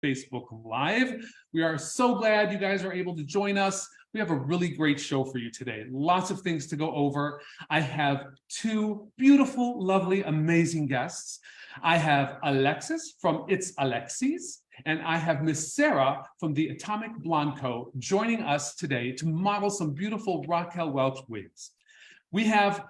Facebook Live. We are so glad you guys are able to join us. We have a really great show for you today. Lots of things to go over. I have two beautiful, lovely, amazing guests. I have Alexis from It's Alexis, and I have Miss Sarah from the Atomic Blonde Co. joining us today to model some beautiful Raquel Welch wigs. We have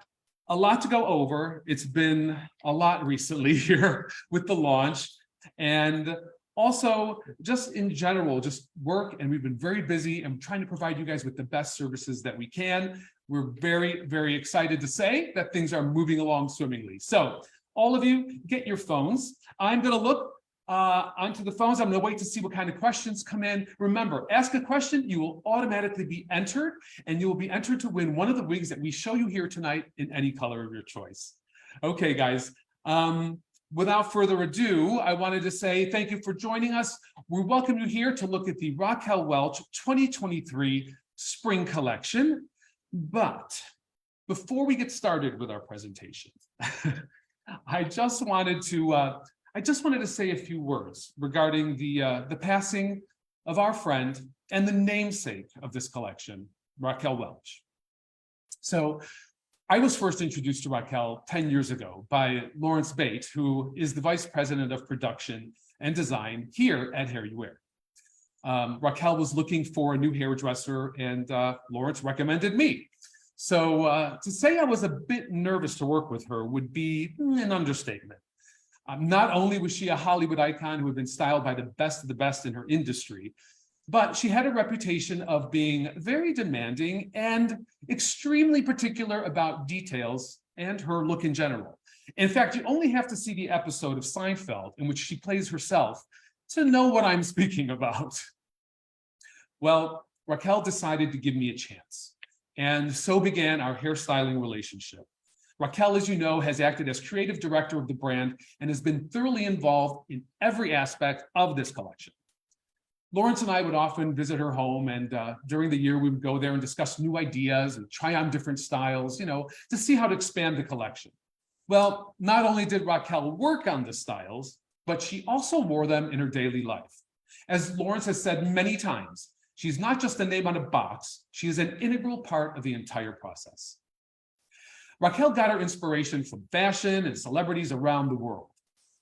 a lot to go over. It's been a lot recently here with the launch, and also just in general, just work, and we've been very busy and trying to provide you guys with the best services that we can. We're very, very excited to say that things are moving along swimmingly. So all of you, get your phones. I'm gonna look onto the phones. I'm gonna wait to see what kind of questions come in. Remember, ask a question, you will automatically be entered, and you will be entered to win one of the wigs that we show you here tonight in any color of your choice. Okay, guys. Without further ado, I wanted to say thank you for joining us. We welcome you here to look at the Raquel Welch 2023 Spring Collection. But before we get started with our presentation, I just wanted to say a few words regarding the passing of our friend and the namesake of this collection, Raquel Welch. So I was first introduced to Raquel 10 years ago by Lawrence Bate, who is the Vice President of Production and Design here at HairUWear. Raquel was looking for a new hairdresser, and Lawrence recommended me. So to say I was a bit nervous to work with her would be an understatement. Not only was she a Hollywood icon who had been styled by the best of the best in her industry, but she had a reputation of being very demanding and extremely particular about details and her look in general. In fact, you only have to see the episode of Seinfeld in which she plays herself to know what I'm speaking about. Well, Raquel decided to give me a chance, and so began our hairstyling relationship. Raquel, as you know, has acted as creative director of the brand and has been thoroughly involved in every aspect of this collection. Lawrence and I would often visit her home, and during the year we would go there and discuss new ideas and try on different styles, to see how to expand the collection. Well, not only did Raquel work on the styles, but she also wore them in her daily life. As Lawrence has said many times, she's not just a name on a box, she is an integral part of the entire process. Raquel got her inspiration from fashion and celebrities around the world.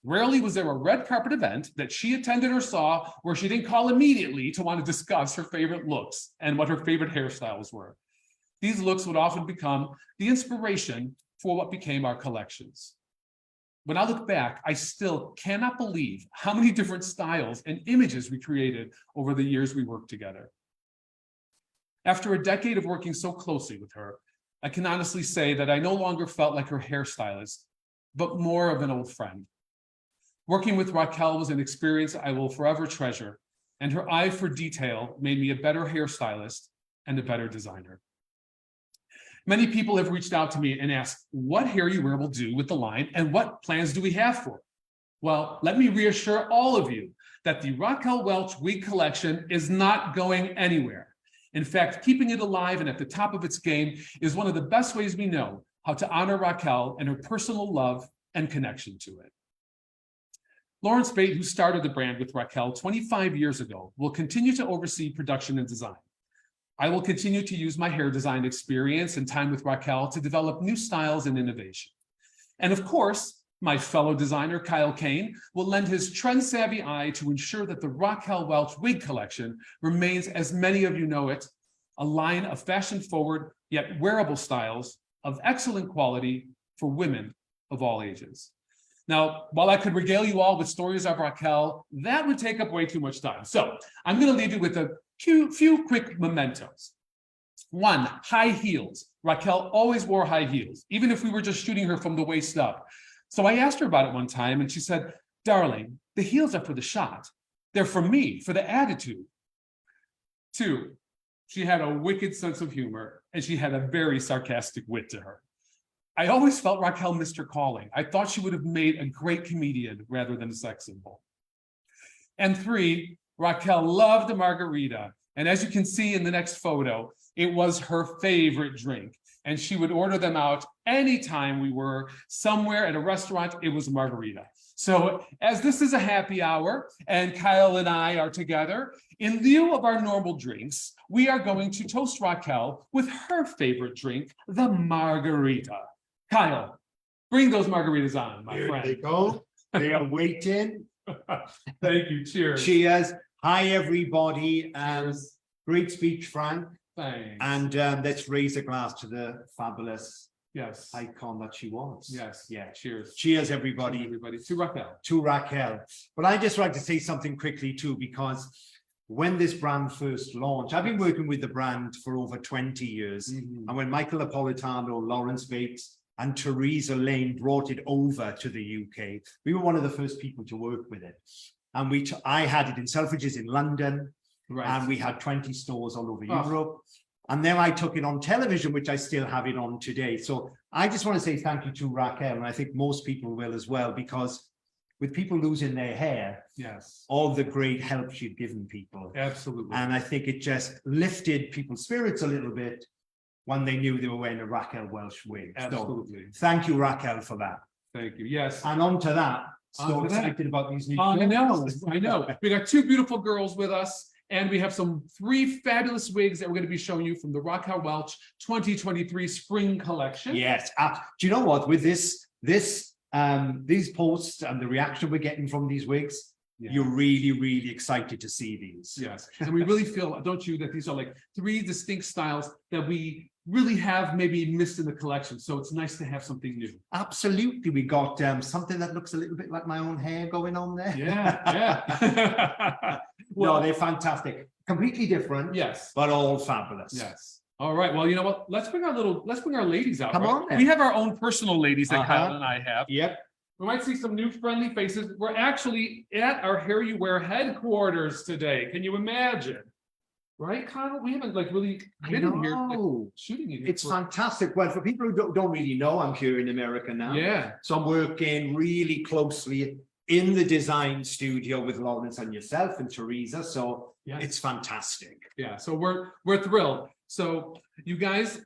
Rarely was there a red carpet event that she attended or saw where she didn't call immediately to want to discuss her favorite looks and what her favorite hairstyles were. These looks would often become the inspiration for what became our collections. When I look back, I still cannot believe how many different styles and images we created over the years we worked together. After a decade of working so closely with her, I can honestly say that I no longer felt like her hairstylist, but more of an old friend. Working with Raquel was an experience I will forever treasure, and her eye for detail made me a better hairstylist and a better designer. Many people have reached out to me and asked what HairUWear will do with the line and what plans do we have for it? Well, let me reassure all of you that the Raquel Welch wig collection is not going anywhere. In fact, keeping it alive and at the top of its game is one of the best ways we know how to honor Raquel and her personal love and connection to it. Lawrence Bate, who started the brand with Raquel 25 years ago, will continue to oversee production and design. I will continue to use my hair design experience and time with Raquel to develop new styles and innovation. And of course, my fellow designer, Kaine, will lend his trend-savvy eye to ensure that the Raquel Welch wig collection remains, as many of you know it, a line of fashion-forward yet wearable styles of excellent quality for women of all ages. Now, while I could regale you all with stories of Raquel, that would take up way too much time. So I'm going to leave you with a few quick mementos. One, high heels. Raquel always wore high heels, even if we were just shooting her from the waist up. So I asked her about it one time, and she said, "Darling, the heels are for the shot. They're for me, for the attitude." Two, she had a wicked sense of humor, and she had a very sarcastic wit to her. I always felt Raquel missed her calling. I thought she would have made a great comedian rather than a sex symbol. And three, Raquel loved a margarita. And as you can see in the next photo, it was her favorite drink. And she would order them out anytime we were somewhere at a restaurant, it was a margarita. So as this is a happy hour and Kyle and I are together, in lieu of our normal drinks, we are going to toast Raquel with her favorite drink, the margarita. Kyle, bring those margaritas on, my Here friend. they go. They are waiting. Thank you. Cheers. Cheers. Hi, everybody. Great speech, Frank. Thanks. And let's raise a glass to the fabulous yes. icon that she was. Yes. Yeah. Cheers. Cheers, everybody. Cheers, everybody. To Raquel. To Raquel. But I just like to say something quickly too, because when this brand first launched, I've been working with the brand for over 20 years. And when Michael Napolitano, Lawrence Bates, and Theresa Lane brought it over to the UK, we were one of the first people to work with it. And I had it in Selfridges in London, and we had 20 stores all over Europe. And then I took it on television, which I still have it on today. So I just want to say thank you to Raquel, and I think most people will as well, because with people losing their hair, yes, all the great help she'd given people. Absolutely. And I think it just lifted people's spirits a little bit when they knew they were wearing a Raquel Welch wig. Absolutely. So, thank you, Raquel, for that. Thank you. Yes. And on to that. So excited about these new I know. We got two beautiful girls with us, and we have three fabulous wigs that we're going to be showing you from the Raquel Welch 2023 spring collection. Yes. Do you know what? With these posts and the reaction we're getting from these wigs, you're really, really excited to see these. Yes. And we really feel, don't you, that these are like three distinct styles that we really have maybe missed in the collection. So it's nice to have something new. Absolutely. We got something that looks a little bit like my own hair going on there. Yeah. Well, no, they're fantastic. Completely different. Yes. But all fabulous. Yes. All right. Well, you know what? Let's bring our ladies out. Come on. Then. We have our own personal ladies that Kyle and I have. Yep. We might see some new friendly faces. We're actually at our HairUWear headquarters today. Can you imagine? Right, Kyle? We haven't really been in here shooting in here. It's fantastic. Well, for people who don't really know, I'm here in America now. Yeah. So I'm working really closely in the design studio with Lawrence and yourself and Theresa. So it's fantastic. Yeah. So we're thrilled. So you guys,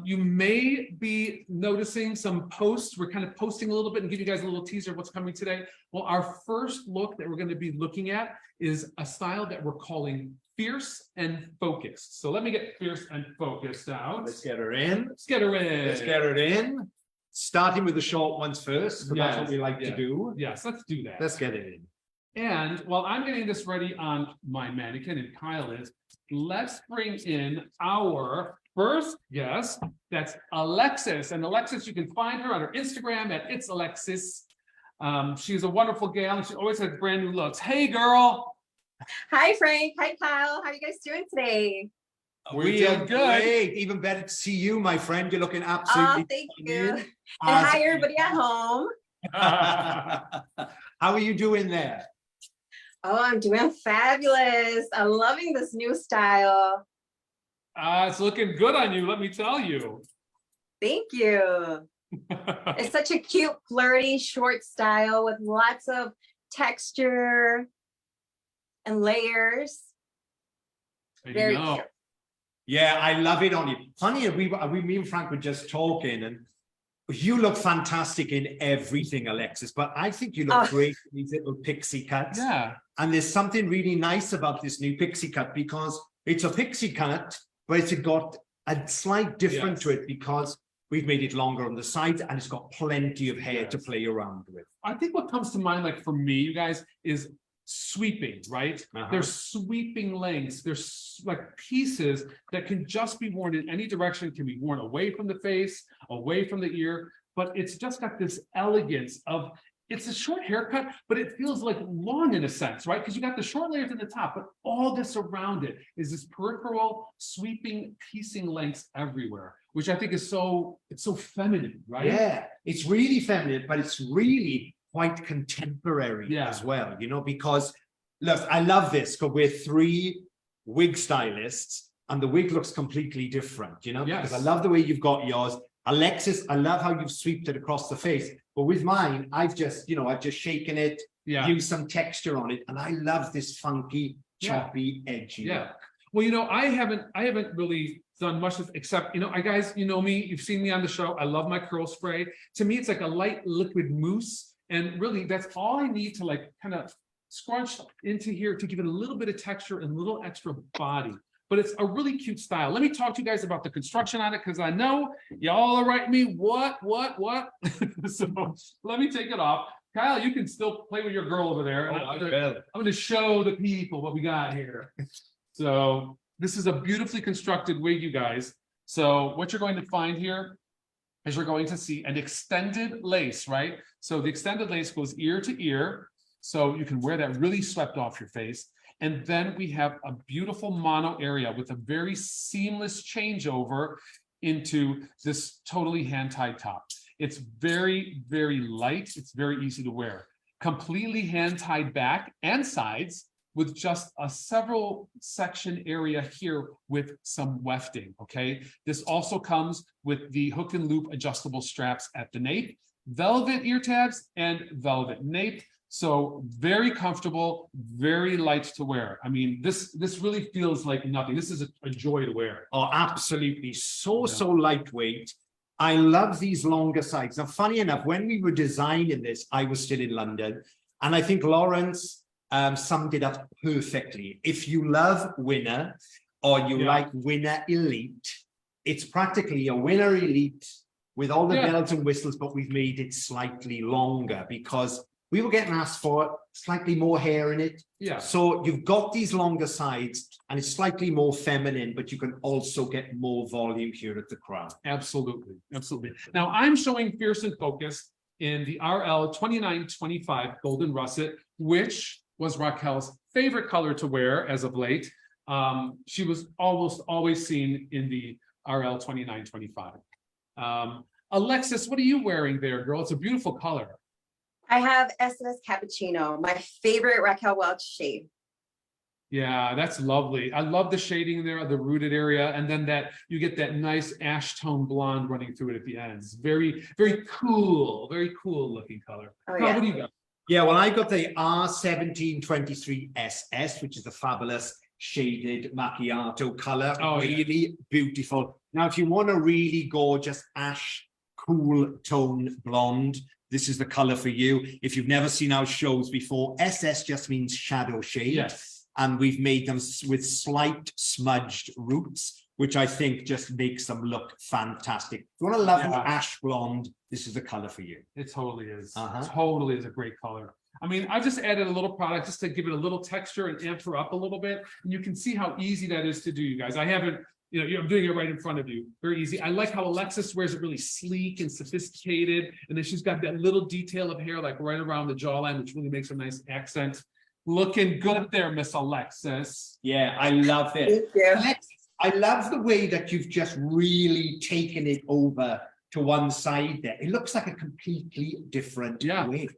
you may be noticing some posts. We're kind of posting a little bit and give you guys a little teaser of what's coming today. Well, our first look that we're going to be looking at is a style that we're calling Fierce and Focused. So let me get Fierce and Focused out. Let's get her in. Let's get her in. Let's get her in. Starting with the short ones first, because that's what we like to do. Yes, let's do that. Let's get it in. And while I'm getting this ready on my mannequin, and Kyle is, let's bring in our first guest. That's Alexis. And Alexis, you can find her on her Instagram at It's Alexis. She's a wonderful gal, and she always has brand new looks. Hey, girl. Hi, Frank. Hi, Kyle. How are you guys doing today? We're doing good. Great. Even better to see you, my friend. You're looking absolutely. Oh, thank you. And hi, everybody at home. How are you doing there? Oh, I'm doing fabulous. I'm loving this new style. It's looking good on you, let me tell you. Thank you. It's such a cute, flirty, short style with lots of texture and layers. Very cute. Yeah, I love it on you. Funny, me and Frank were just talking, and you look fantastic in everything, Alexis, but I think you look great in these little pixie cuts. Yeah. And there's something really nice about this new pixie cut, because it's a pixie cut, but it's got a slight difference to it, because we've made it longer on the sides and it's got plenty of hair to play around with. I think what comes to mind, like for me, you guys, is sweeping, right? There's sweeping lengths. There's like pieces that can just be worn in any direction. It can be worn away from the face, away from the ear, but it's just got this elegance of, it's a short haircut, but it feels like long in a sense, right? Because you got the short layers at the top, but all this around it is this peripheral sweeping piecing lengths everywhere, which I think is it's so feminine, right? Yeah, it's really feminine, but it's really quite contemporary as well, you know, because look, I love this because we're three wig stylists and the wig looks completely different, you know, because I love the way you've got yours. Alexis, I love how you've sweeped it across the face, but with mine, I've just shaken it, used some texture on it, and I love this funky, choppy, edgy look. Well, you know, I haven't really done much except, you know, guys, you know me, you've seen me on the show. I love my curl spray. To me, it's like a light liquid mousse. And really, that's all I need to like kind of scrunch into here to give it a little bit of texture and a little extra body. But it's a really cute style. Let me talk to you guys about the construction on it, because I know y'all are writing me, what? So let me take it off. Kyle, you can still play with your girl over there. I'm going to show the people what we got here. So this is a beautifully constructed wig, you guys. So what you're going to find here is you're going to see an extended lace, right? So the extended lace goes ear to ear. So you can wear that really swept off your face. And then we have a beautiful mono area with a very seamless changeover into this totally hand-tied top. It's very, very light. It's very easy to wear. Completely hand-tied back and sides with just a several section area here with some wefting, okay? This also comes with the hook and loop adjustable straps at the nape, velvet ear tabs, and velvet nape. So very comfortable, very light to wear. I mean, this really feels like nothing. This is a joy to wear. Oh, absolutely. So lightweight. I love these longer sides. Now, funny enough, when we were designing this, I was still in London. And I think Lawrence summed it up perfectly. If you love Winner or you like Winner Elite, it's practically a Winner Elite with all the bells and whistles, but we've made it slightly longer because we were getting asked for slightly more hair in it. Yeah. So you've got these longer sides and it's slightly more feminine, but you can also get more volume here at the crown. Absolutely. Absolutely. Now I'm showing Fierce and Focus in the RL 2925 Golden Russet, which was Raquel's favorite color to wear as of late. She was almost always seen in the RL 2925. Alexis, what are you wearing there, girl? It's a beautiful color. I have SS Cappuccino, my favorite Raquel Welch shade. Yeah, that's lovely. I love the shading there, the rooted area, and then that you get that nice ash tone blonde running through it at the end. It's very, very cool looking color. Oh, Now, yeah. what do you got? Yeah, well, I got the R1723 SS, which is the fabulous shaded macchiato color. Oh, really beautiful. Now, if you want a really gorgeous ash, cool tone blonde, this is the color for you. If you've never seen our shows before, SS just means shadow shade. Yes. And we've made them with slight smudged roots, which I think just makes them look fantastic. If you want a lovely ash blonde, this is the color for you. It totally is. Totally is a great color. I mean, I just added a little product just to give it a little texture and amp her up a little bit. And you can see how easy that is to do, you guys. I haven't, I'm doing it right in front of you. Very easy. I like how Alexis wears it really sleek and sophisticated. And then she's got that little detail of hair like right around the jawline, which really makes a nice accent. Looking good there, Miss Alexis. Yeah, I love it. Thank you. Alexis, I love the way that you've just really taken it over to one side there. It looks like a completely different way.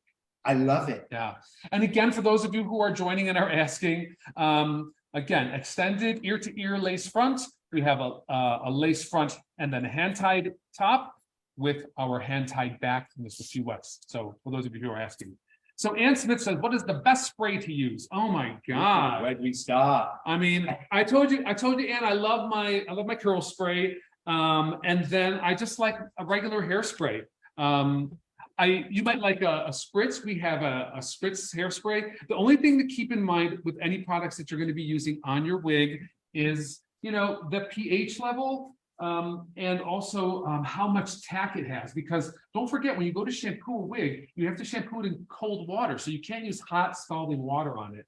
I love it. Yeah. And again, for those of you who are joining and are asking, again, extended ear-to-ear lace front. We have a lace front and then a hand-tied top with our hand-tied back and just a few wefts. So for those of you who are asking. So Ann Smith says, what is the best spray to use? Oh my God. Where do we start? I mean, I told you, Ann, I love my curl spray. And then I just like a regular hairspray. You might like a spritz. We have a spritz hairspray. The only thing to keep in mind with any products that you're going to be using on your wig is, the pH level and also how much tack it has. Because don't forget, when you go to shampoo a wig, you have to shampoo it in cold water. So you can't use hot scalding water on it.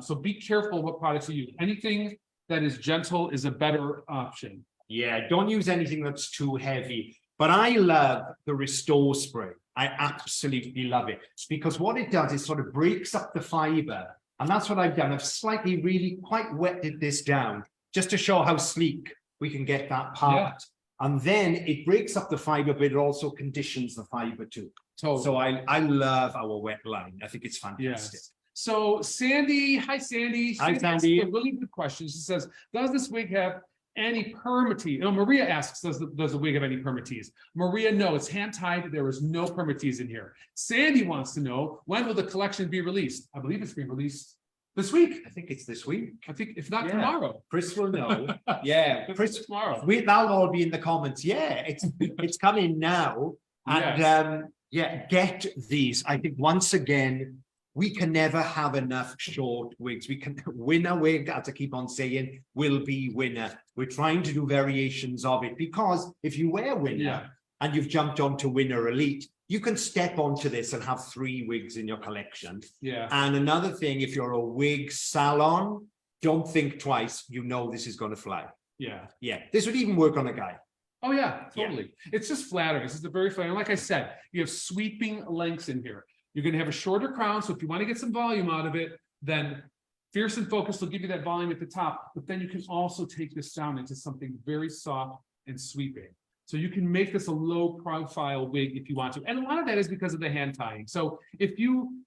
So be careful what products you use. Anything that is gentle is a better option. Yeah, don't use anything that's too heavy. But I love the Restore spray. I absolutely love it because what it does is sort of breaks up the fiber. And that's what I've done. I've slightly really quite wetted this down just to show how sleek we can get that part. Yeah. And then it breaks up the fiber, but it also conditions the fiber too. Totally. So I love our wet line. I think it's fantastic. Yes. So Sandy, hi Sandy. Hi Sandy. A really good question. She says, does this wig have any permatease? Maria asks, does the wig have any permatease? Maria, no, it's hand tied. There is no permatease in here. Sandy wants to know, when will the collection be released? I believe it's being released this week. I think it's this week. I think if not tomorrow. Chris will know. Yeah, Chris tomorrow. That'll all be in the comments. Yeah, it's coming now. And Yeah, get these. I think once again, we can never have enough short wigs. We can win a wig, as I keep on saying, will be winner. We're trying to do variations of it because if you wear winner and you've jumped onto winner elite, you can step onto this and have 3 wigs in your collection. Yeah. And another thing, if you're a wig salon, don't think twice. You know this is going to fly. Yeah. Yeah, this would even work on a guy. Oh yeah, totally. It's just flattering. This is a very flattering. Like I said, you have sweeping lengths in here. You're going to have a shorter crown. So if you want to get some volume out of it, then Fierce and Focus will give you that volume at the top. But then you can also take this down into something very soft and sweeping. So you can make this a low profile wig if you want to. And a lot of that is because of the hand tying. So if you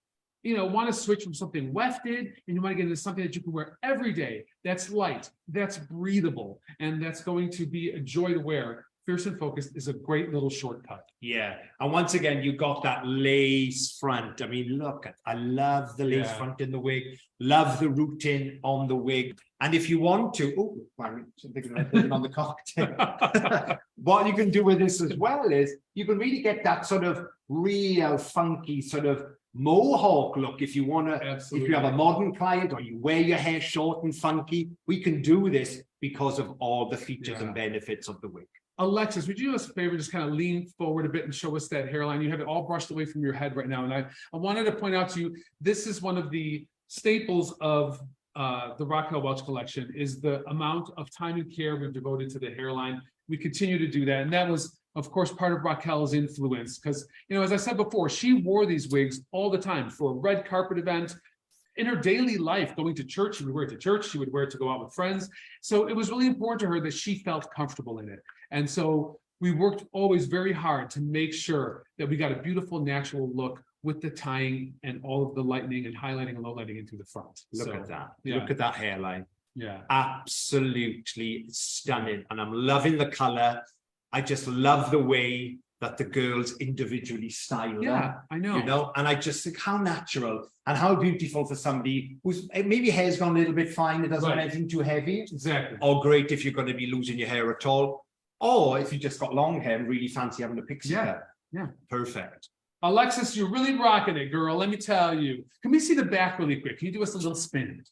want to switch from something wefted and you want to get into something that you can wear every day, that's light, that's breathable, and that's going to be a joy to wear. Fierce and Focus is a great little shortcut. Yeah. And once again, you got that lace front. I mean, look, I love the lace front in the wig, love the routing on the wig. And if you want to, on the cocktail. What you can do with this as well is you can really get that sort of real funky sort of mohawk look. If you want to, if you have a modern client or you wear your hair short and funky, we can do this because of all the features and benefits of the wig. Alexis, would you do us a favor, just kind of lean forward a bit and show us that hairline? You have it all brushed away from your head right now. And I wanted to point out to you, this is one of the staples of the Raquel Welch collection, is the amount of time and care we've devoted to the hairline. We continue to do that. And that was, of course, part of Raquel's influence because, as I said before, she wore these wigs all the time for a red carpet event. In her daily life, going to church, she would wear it to church, she would wear it to go out with friends. So it was really important to her that she felt comfortable in it. And so we worked always very hard to make sure that we got a beautiful natural look with the tying and all of the lightening and highlighting and low lighting into the front. Look at that. Yeah. Look at that hairline. Yeah. Absolutely stunning. And I'm loving the color. I just love the way that the girls individually style them. I know. And I just think how natural and how beautiful for somebody who's maybe hair's gone a little bit fine, it doesn't have anything too heavy. Exactly. Or great if you're going to be losing your hair at all. Or if you just got long hair and really fancy having a pixie cut. Yeah. Perfect. Alexis, you're really rocking it, girl. Let me tell you. Can we see the back really quick? Can you do us a little spin?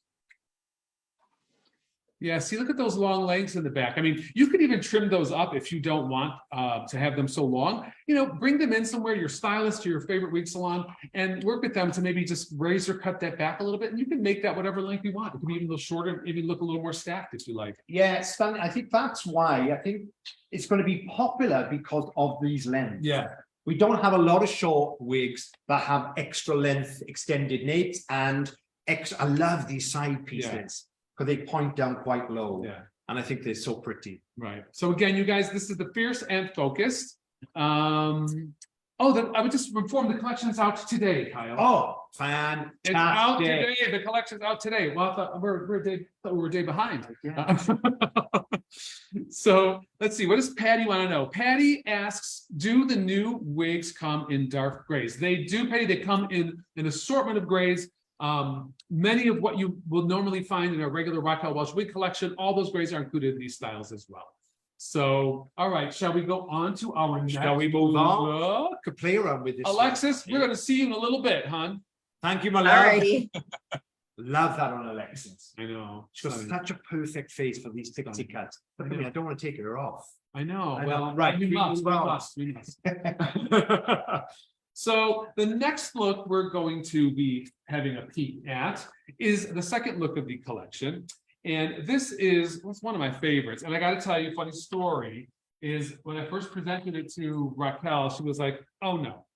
Yeah, see, look at those long legs in the back. I mean, you could even trim those up if you don't want to have them so long. Bring them in somewhere to your stylist, to your favorite wig salon, and work with them to maybe just razor cut that back a little bit. And you can make that whatever length you want. It can be even a little shorter, maybe look a little more stacked if you like. Yeah, it's stunning. I think that's why I think it's going to be popular because of these lengths. Yeah. We don't have a lot of short wigs that have extra length extended napes and extra. I love these side pieces. Because they point down quite low. Yeah. And I think they're so pretty. Right. So again, you guys, this is the Fierce and Focused. I would just inform the collection's out today, Kyle. Oh, fantastic. It's out today. The collection's out today. Well, we're a day behind. Yeah. So let's see. What does Patty want to know? Patty asks, do the new wigs come in dark grays? They do, Patty. They come in an assortment of grays. Many of what you will normally find in a regular Raquel Welch wig collection, all those grays are included in these styles as well. So, all right, shall we go on to our next? Shall we move on? Could play around with this. Alexis, we're going to see you in a little bit, hon. Thank you, my love. Alrighty. Love that on Alexis. I know. She's got such a perfect face for these pixie cuts. Look at me, I don't want to take her off. I know. Well, right. We must. So the next look we're going to be having a peek at is the second look of the collection. And this is one of my favorites. And I got to tell you a funny story is when I first presented it to Raquel, she was like, oh, no.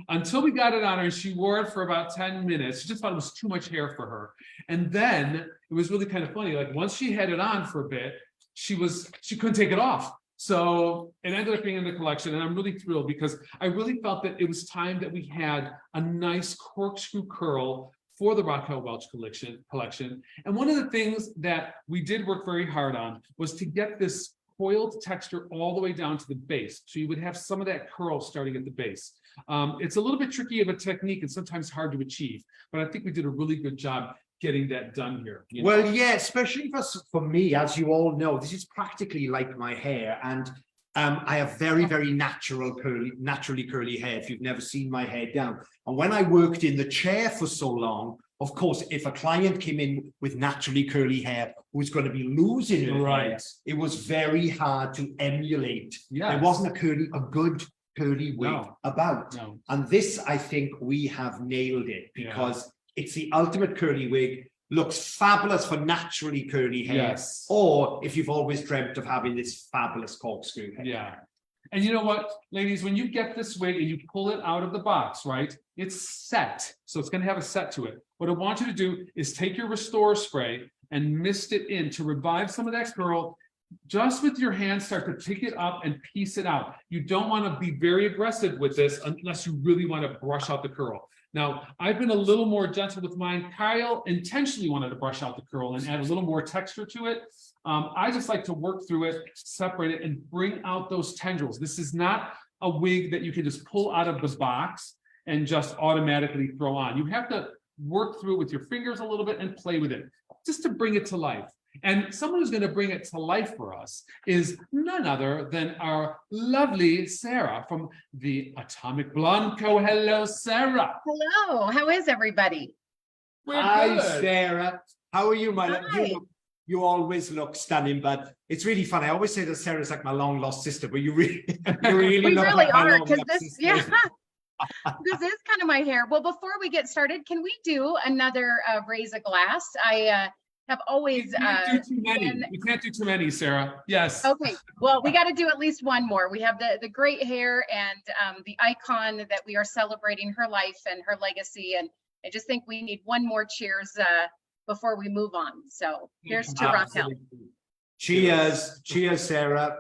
Until we got it on her, she wore it for about 10 minutes. She just thought it was too much hair for her. And then it was really kind of funny. Like once she had it on for a bit, she couldn't take it off. So it ended up being in the collection, and I'm really thrilled because I really felt that it was time that we had a nice corkscrew curl for the Raquel Welch collection. And one of the things that we did work very hard on was to get this coiled texture all the way down to the base. So you would have some of that curl starting at the base. It's a little bit tricky of a technique and sometimes hard to achieve, but I think we did a really good job getting that done here. Well, yeah, especially for me, as you all know, this is practically like my hair. And I have very, very naturally curly hair. If you've never seen my hair down. And when I worked in the chair for so long, of course, if a client came in with naturally curly hair who was going to be losing her hair, it was very hard to emulate. There wasn't a good curly wig about. And this, I think we have nailed it, because it's the ultimate curly wig. Looks fabulous for naturally curly hair, or if you've always dreamt of having this fabulous corkscrew hair. And you know what, ladies, when you get this wig and you pull it out of the box, right, it's set. So it's going to have a set to it. What I want you to do is take your Restore spray and mist it in to revive some of that curl. Just with your hands, start to pick it up and piece it out. You don't want to be very aggressive with this unless you really want to brush out the curl. Now, I've been a little more gentle with mine. Kyle intentionally wanted to brush out the curl and add a little more texture to it. I just like to work through it, separate it, and bring out those tendrils. This is not a wig that you can just pull out of the box and just automatically throw on. You have to work through it with your fingers a little bit and play with it, just to bring it to life. And someone who's going to bring it to life for us is none other than our lovely Sarah from the Atomic Blonde Co. Hello, Sarah. Hello, how is everybody? Hi, Sarah. How are you, my love? You always look stunning, but it's really fun. I always say that Sarah's like my long lost sister, but you really, We look really like my are, long because lost this, sister. this is kind of my hair. Well, before we get started, can we do another raise a glass? I have always We can't do too many, Sarah. Yes. Okay, well, we got to do at least one more. We have the great hair and the icon that we are celebrating her life and her legacy, and I just think we need one more cheers before we move on. So here's to Raquel. Cheers. Cheers, Sarah.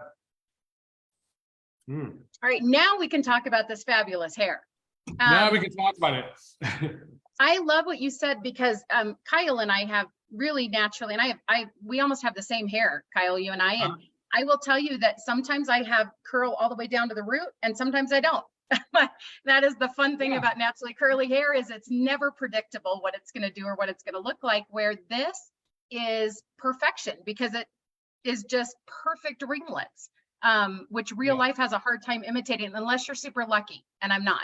All right, now we can talk about this fabulous hair. Now we can talk about it. I love what you said, because Kyle and I have really naturally, and we almost have the same hair, Kyle, you and I, and I will tell you that sometimes I have curl all the way down to the root and sometimes I don't. That is the fun thing about naturally curly hair, is it's never predictable what it's going to do or what it's going to look like, where this is perfection, because it is just perfect ringlets, which real life has a hard time imitating unless you're super lucky, and I'm not.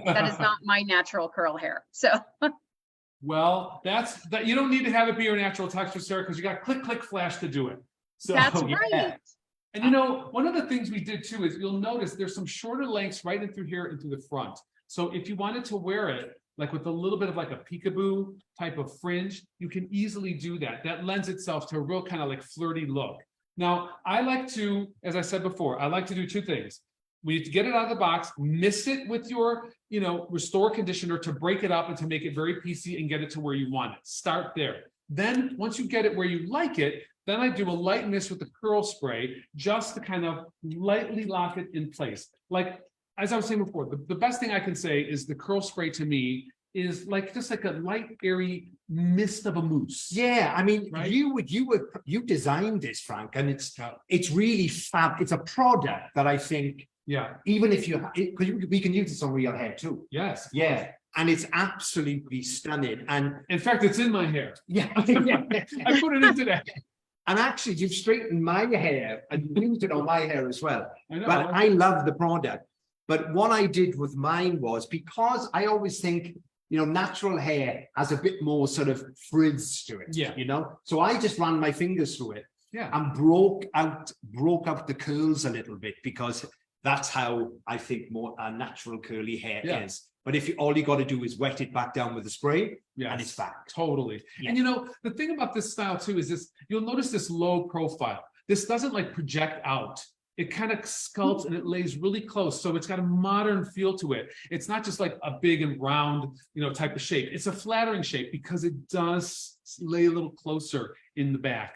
That is not my natural curl hair. So well, that you don't need to have it be your natural texture, Sarah, because you got click, click, flash to do it. So that's right. And you know, one of the things we did too is you'll notice there's some shorter lengths right in through here and through the front. So if you wanted to wear it like with a little bit of like a peekaboo type of fringe, you can easily do that. That lends itself to a real kind of like flirty look. Now, I like to, as I said before, I like to do two things. We need to get it out of the box, mist it with your, Restore conditioner to break it up and to make it very piecey and get it to where you want it. Start there. Then once you get it where you like it, then I do a light mist with the curl spray just to kind of lightly lock it in place. Like, as I was saying before, the best thing I can say is the curl spray to me is like just like a light, airy mist of a mousse. Yeah, I mean, right? you designed this, Frank, and it's really fab. It's a product that I think, even if because we can use this on real hair too. Yes. Yeah. And it's absolutely stunning. And in fact, it's in my hair. Yeah. I put it in today. And actually, you've straightened my hair and used it on my hair as well. I know. But I love the product. But what I did with mine was, because I always think, natural hair has a bit more sort of frizz to it. Yeah. So I just ran my fingers through it. Yeah. And broke out the curls a little bit, because that's how I think more natural curly hair is. But if all you got to do is wet it back down with the spray, and it's back. Totally. Yeah. And the thing about this style too is this, you'll notice this low profile. This doesn't like project out. It kind of sculpts and it lays really close. So it's got a modern feel to it. It's not just like a big and round, type of shape. It's a flattering shape because it does lay a little closer in the back.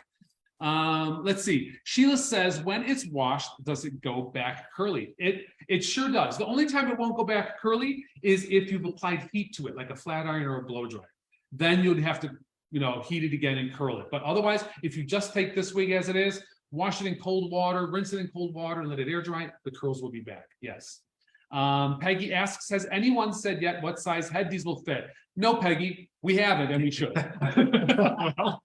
Let's see. Sheila says, when it's washed, does it go back curly? It sure does. The only time it won't go back curly is if you've applied heat to it, like a flat iron or a blow dryer. Then you'd have to, heat it again and curl it. But otherwise, if you just take this wig as it is, wash it in cold water, rinse it in cold water, and let it air dry, the curls will be back. Yes. Peggy asks, has anyone said yet what size head these will fit? No, Peggy, we haven't, and we should. Well,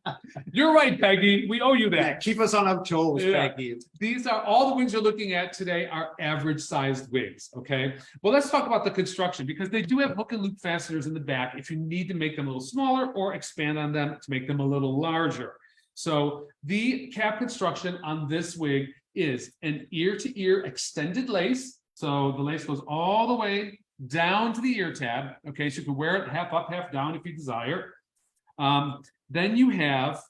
You're right, Peggy. We owe you Yeah, that. keep us on our toes, Yeah. Becky. These are all the wigs you're looking at today are average sized wigs. Okay. Well, let's talk about the construction because they do have hook and loop fasteners in the back if you need to make them a little smaller or expand on them to make them a little larger. So the cap construction on this wig is an ear-to-ear extended lace. So the lace goes all the way down to the ear tab. Okay, so you can wear it half up, half down if you desire. Then you have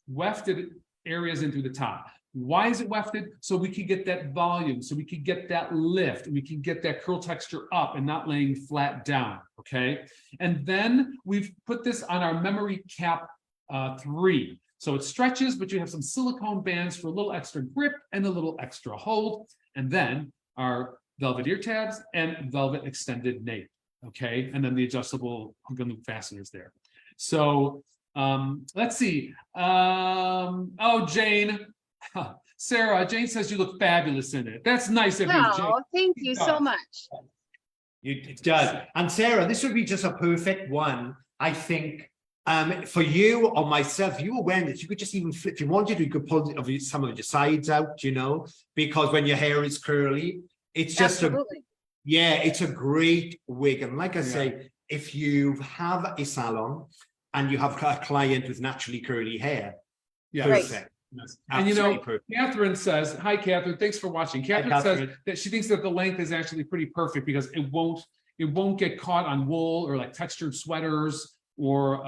wefted areas in through the top. Why is it wefted? So we can get that volume, so we can get that lift, and we can get that curl texture up and not laying flat down. Okay, and then we've put this on our memory cap 3. So it stretches, but you have some silicone bands for a little extra grip and a little extra hold. And then our velvet ear tabs and velvet extended nape. Okay. And then the adjustable hook and loop fasteners there. So let's see. Oh, Jane. Sarah, Jane says you look fabulous in it. That's nice of you, Jane. Oh, thank you so much. It does. And Sarah, this would be just a perfect one, I think. For you or myself, you were wearing this, you could just even flip, if you wanted to, you could pull some of your sides out, you know, because when your hair is curly, it's just it's a great wig. And like I say, if you have a salon and you have a client with naturally curly hair, perfect. Yes. And you know, Catherine says, hi, Catherine, thanks for watching. Catherine says that she thinks that the length is actually pretty perfect because it won't get caught on wool or like textured sweaters or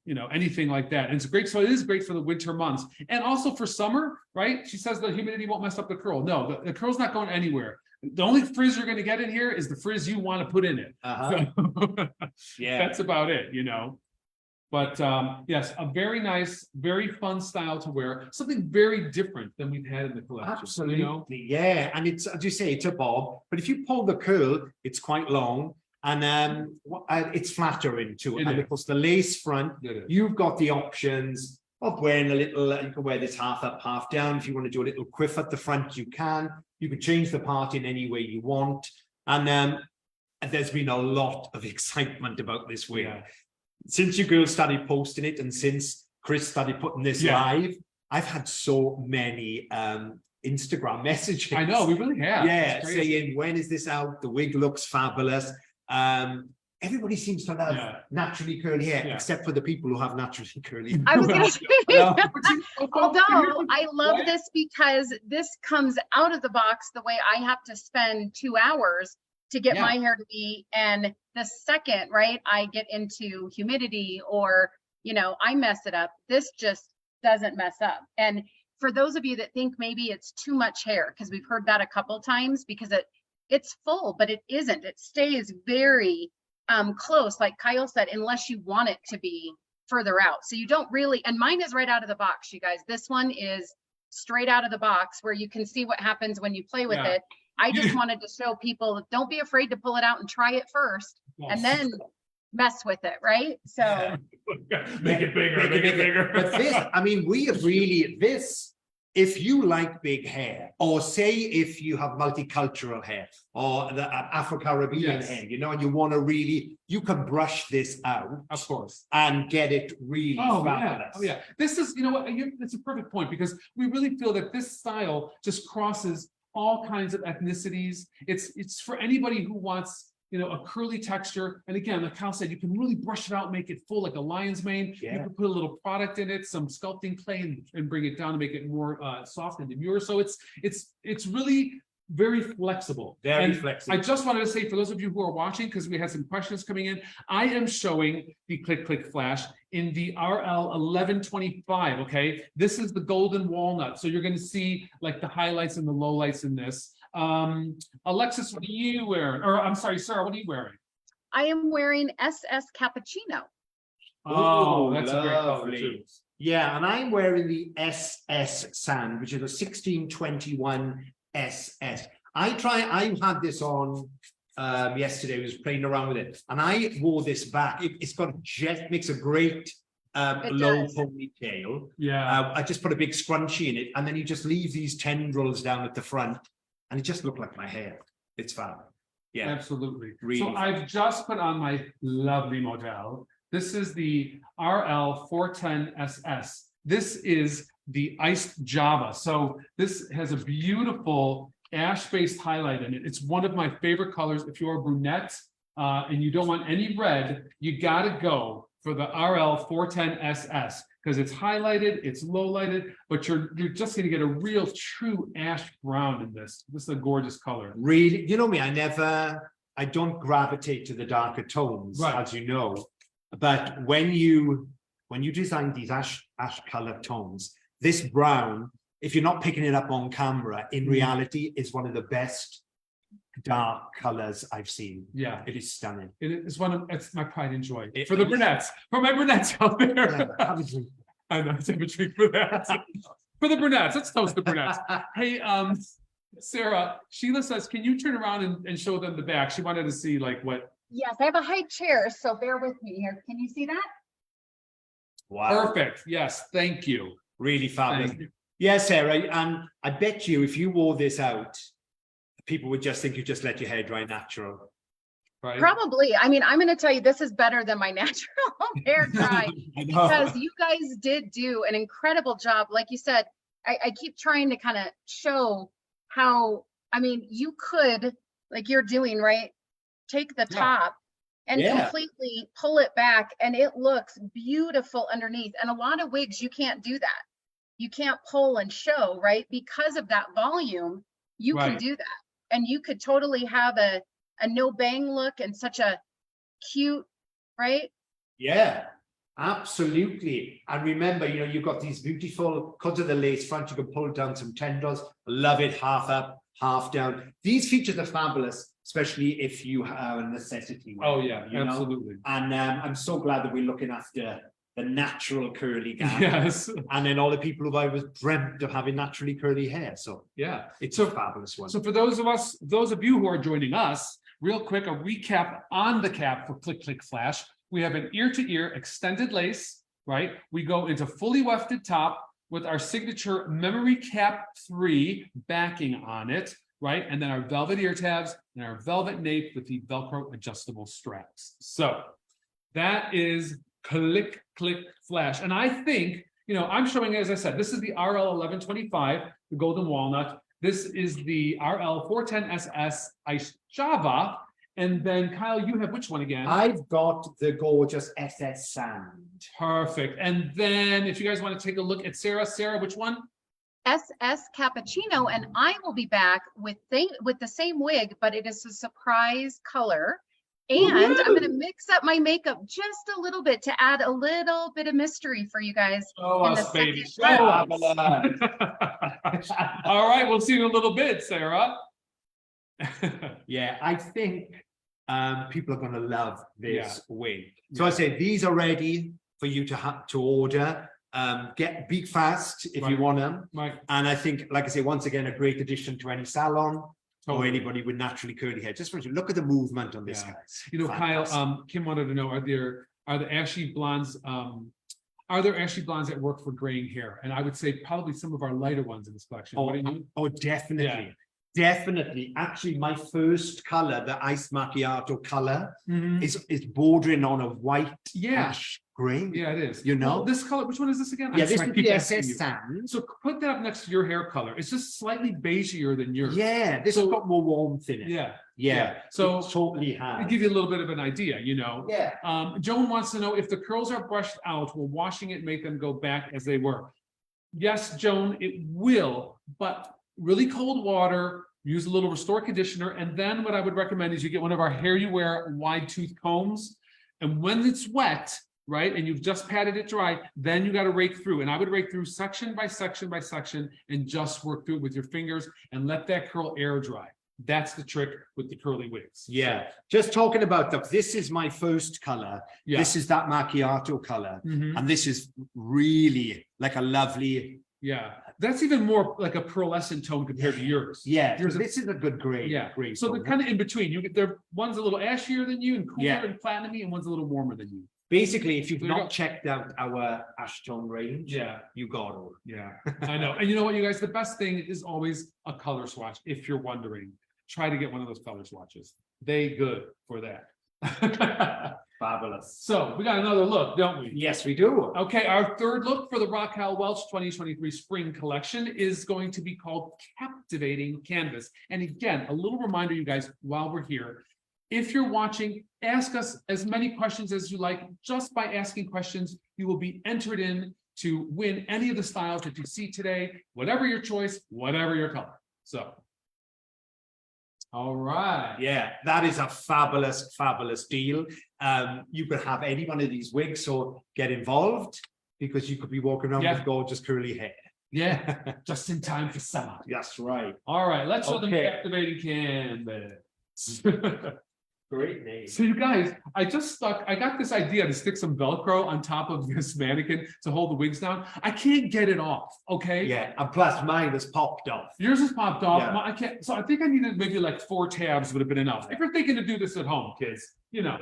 you know, anything like that. And it's great. So it is great for the winter months and also for summer, right? She says the humidity won't mess up the curl. No, the curl's not going anywhere. The only frizz you're going to get in here is the frizz you want to put in it. Yeah, that's about it, you know. But yes, a very nice, very fun style to wear. Something very different than we've had in the collection. Absolutely, you know? Yeah. And it's, as you say, it's a bob, but if you pull the curl, it's quite long. And it's flattering too. And of course, the lace front, you've got the options of wearing a little, you can wear this half up, half down. If you want to do a little quiff at the front, you can. You can change the part in any way you want. And there's been a lot of excitement about this wig. Yeah. Since you girls started posting it and since Chris started putting this live, I've had so many Instagram messages. I know, we really have. Yeah, saying, when is this out? The wig looks fabulous. Everybody seems to have naturally curly hair, except for the people who have naturally curly hair. I was going to say, although I love this because this comes out of the box the way I have to spend 2 hours to get my hair to be. And the second, right, I get into humidity or, you know, I mess it up. This just doesn't mess up. And for those of you that think maybe it's too much hair, because we've heard that a couple times, because it's full, but it isn't. It stays very close, like Kyle said, unless you want it to be further out. So you don't really, and mine is right out of the box, you guys. This one is straight out of the box where you can see what happens when you play with it. I just wanted to show people, don't be afraid to pull it out and try it first and then mess with it, right? So make it bigger, make it bigger. But this, I mean, we have really, this, if you like big hair, or say if you have multicultural hair or the Afro-Caribbean hair, you know, and you want to really, you can brush this out, of course, and get it really fabulous. Oh yeah, this is, you know what, it's a perfect point because we really feel that this style just crosses all kinds of ethnicities. It's for anybody who wants, you know, a curly texture. And again, like Kyle said, you can really brush it out, make it full like a lion's mane. You can put a little product in it, some sculpting clay, and bring it down to make it more soft and demure. So it's really very flexible. Very flexible. I just wanted to say, for those of you who are watching, because we had some questions coming in, I am showing the Click Click Flash in the RL 1125. Okay, this is the golden walnut. So you're going to see like the highlights and the lowlights in this. Alexis, what are you wearing? Or I'm sorry, Sarah, what are you wearing? I am wearing SS Cappuccino. Oh, that's a great color too. Yeah, and I'm wearing the SS Sand, which is a 1621 SS. I had this on yesterday. I was playing around with it, and I wore this back. It's got makes a great low ponytail. Yeah. I just put a big scrunchie in it, and then you just leave these tendrils down at the front, and it just looked like my hair. It's fab. Yeah, absolutely. Really so I've just put on my lovely model. This is the RL 410 SS. This is the iced Java. So this has a beautiful ash-based highlight in it. It's one of my favorite colors. If you're a brunette and you don't want any red, you gotta go for the RL 410 SS because it's highlighted, it's low lighted, but you're just gonna get a real true ash brown in this. This is a gorgeous color. Really, you know me, I don't gravitate to the darker tones, Right. as you know. But when you design these ash color tones, this brown, if you're not picking it up on camera, in reality, is one of the best dark colors I've seen. Yeah. It is stunning. It's my pride and joy for the brunettes, for my brunettes out there. I know, it's a drink for that. For the brunettes, let's toast the brunettes. Hey, Sarah, Sheila says, can you turn around and show them the back? She wanted to see like what. Yes, I have a high chair, so bear with me here. Can you see that? Wow. Perfect. Yes, thank you. Really fabulous. Thank you. Yeah, Sarah, and I bet you if you wore this out, people would just think you just let your hair dry natural. Right. Probably. I mean, I'm going to tell you, this is better than my natural hair dye because you guys did do an incredible job. Like you said, I keep trying to kind of show how, I mean, you could, like you're doing, right? Take the top and completely pull it back and it looks beautiful underneath. And a lot of wigs, you can't do that. You can't pull and show, right? Because of that volume, you can do that. And you could totally have a no bang look and such a cute, right? Yeah, absolutely. And remember, you know, you've got these beautiful, because of the lace front, you can pull down some tendrils. Love it, half up, half down. These features are fabulous, especially if you have a necessity. Oh yeah, you know? absolutely. And I'm so glad that we're looking after the natural curly guy. Yes. And then all the people who've always dreamt of having naturally curly hair. So Yeah. it's a fabulous one. So for those of you who are joining us, real quick, a recap on the cap for Click Click Flash. We have an ear-to-ear extended lace, right? We go into fully wefted top with our signature Memory Cap 3 backing on it, right? And then our velvet ear tabs and our velvet nape with the Velcro adjustable straps. So that is Click Click Flash. And I think, you know, I'm showing, as I said, this is the RL 1125, the golden walnut. This is the RL 410 SS Ice Java. And then Kyle, you have which one again? I've got the gorgeous SS Sand. Perfect. And then if you guys want to take a look at Sarah, which one? SS Cappuccino, and I will be back with the same wig, but it is a surprise color. And I'm going to mix up my makeup just a little bit to add a little bit of mystery for you guys. Show in the us, baby. second Show round. us. All right, we'll see you in a little bit, Sarah. Yeah, I think people are going to love this wig. So Yeah. I say these are ready for you to have to order. Be fast if you want them. Mike, And I think, like I say, once again, a great addition to any salon or totally. anybody with naturally curly hair. Just for you, look at the movement on this, Yeah. guys. You know, Fantastic. Kyle, Kim wanted to know, are there ashy blondes, are there ashy blondes that work for graying hair? And I would say probably some of our lighter ones in this collection. What do you? Oh, definitely. Yeah. Definitely. Actually, my first color, the iced macchiato color, Mhm. is bordering on a white Yeah. ash gray. Yeah, it is. You know? Well, this color, which one is this again? Yeah, I'm this sorry, I is keep the asking SS you. Sand. So put that up next to your hair color. It's just slightly beigeier than yours. Yeah, this So- has got more warmth in it. Yeah. Yeah. So it totally to has. give you a little bit of an idea, you know. Yeah. Joan wants to know if the curls are brushed out, will washing it make them go back as they were? Yes, Joan, it will, but really cold water, use a little restore conditioner, and then what I would recommend is you get one of our HairUWear wide tooth combs, and when it's wet, right, and you've just patted it dry, then you got to rake through, and I would rake through section by section by section and just work through it with your fingers and let that curl air dry. That's the trick with the curly wigs. Yeah. Just talking about that, this is my first color. Yeah. This is that macchiato color. Mhm. And this is really like a lovely, Yeah, that's even more like a pearlescent tone compared to yours. yeah. Yours is- This is a good grade. Yeah, Grade so they're tone. kind of in between. You get there, one's a little ashier than you and cooler Yeah. and platinumy, and one's a little warmer than you. Basically, if you've There you go. not checked out our ash tone range, Yeah, you got all. yeah, I know. And you know what, you guys, the best thing is always a color swatch. If you're wondering, try to get one of those color swatches. They good for that. Fabulous. So we got another look, don't we? Yes, we do. Okay, our third look for the Raquel Welch 2023 spring collection is going to be called Captivating Canvas. And again, a little reminder, you guys, while we're here, if you're watching, ask us as many questions as you like. Just by asking questions, you will be entered in to win any of the styles that you see today, whatever your choice, whatever your color. So, all right. Yeah, that is a fabulous, fabulous deal. You could have any one of these wigs, so get involved because you could be walking around with gorgeous curly hair. Yeah, just in time for summer. That's right. All right, let's show them Okay. Captivating Canvas. Great name. So you guys, I got this idea to stick some Velcro on top of this mannequin to hold the wigs down. I can't get it off, okay? Yeah, and plus mine was popped off. Yours is popped off. Yeah. I can't, so I think I needed maybe like 4 tabs would have been enough. If you're thinking to do this at home, kids, you know,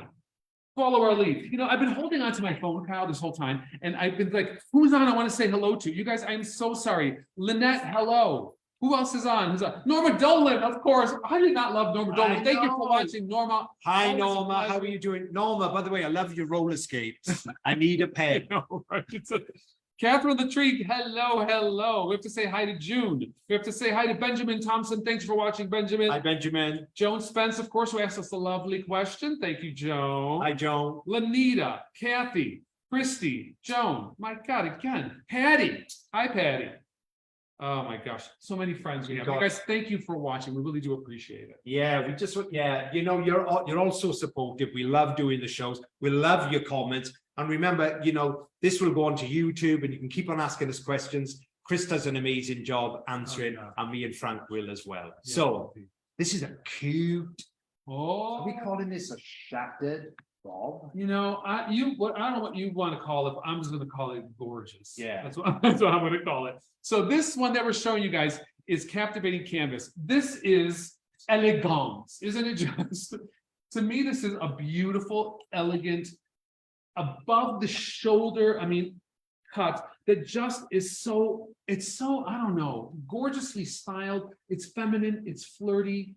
follow our lead. You know, I've been holding on to my phone, Kyle, this whole time, and I've been like, who's on? I want to say hello to. You guys, I'm so sorry. Lynette, hello. Who else is on? Who's on? Norma Dolan, of course. I did not love Norma Dolan. Thank you for watching, Norma. Hi, Always a Norma. How pleasure. are you doing? Norma, by the way, I love your roller skates. I need a pair. I know, right? Catherine the Tree, hello, hello. We have to say hi to June. We have to say hi to Benjamin Thompson. Thanks for watching, Benjamin. Hi, Benjamin. Joan Spence, of course, who asked us a lovely question. Thank you, Joan. Hi, Joan. Lanita, Kathy, Christy, Joan. My God, again. Patty. Hi, Patty. Oh my gosh, so many friends we have. You guys, thank you for watching. We really do appreciate it. Yeah, you know, you're all so supportive. We love doing the shows. We love your comments. And remember, you know, this will go onto YouTube and you can keep on asking us questions. Chris does an amazing job answering, and me and Frank will as well. Yeah. So this is a cute. Oh, Are we calling this a shattered bob? you know, I don't know what you want to call it, but I'm just going to call it gorgeous. Yeah. That's what I'm going to call it. So this one that we're showing you guys is Captivating Canvas. This is elegance, isn't it? Just to me, this is a beautiful, elegant, above the shoulder. I mean, cut that just is so. It's so, I don't know, gorgeously styled. It's feminine. It's flirty.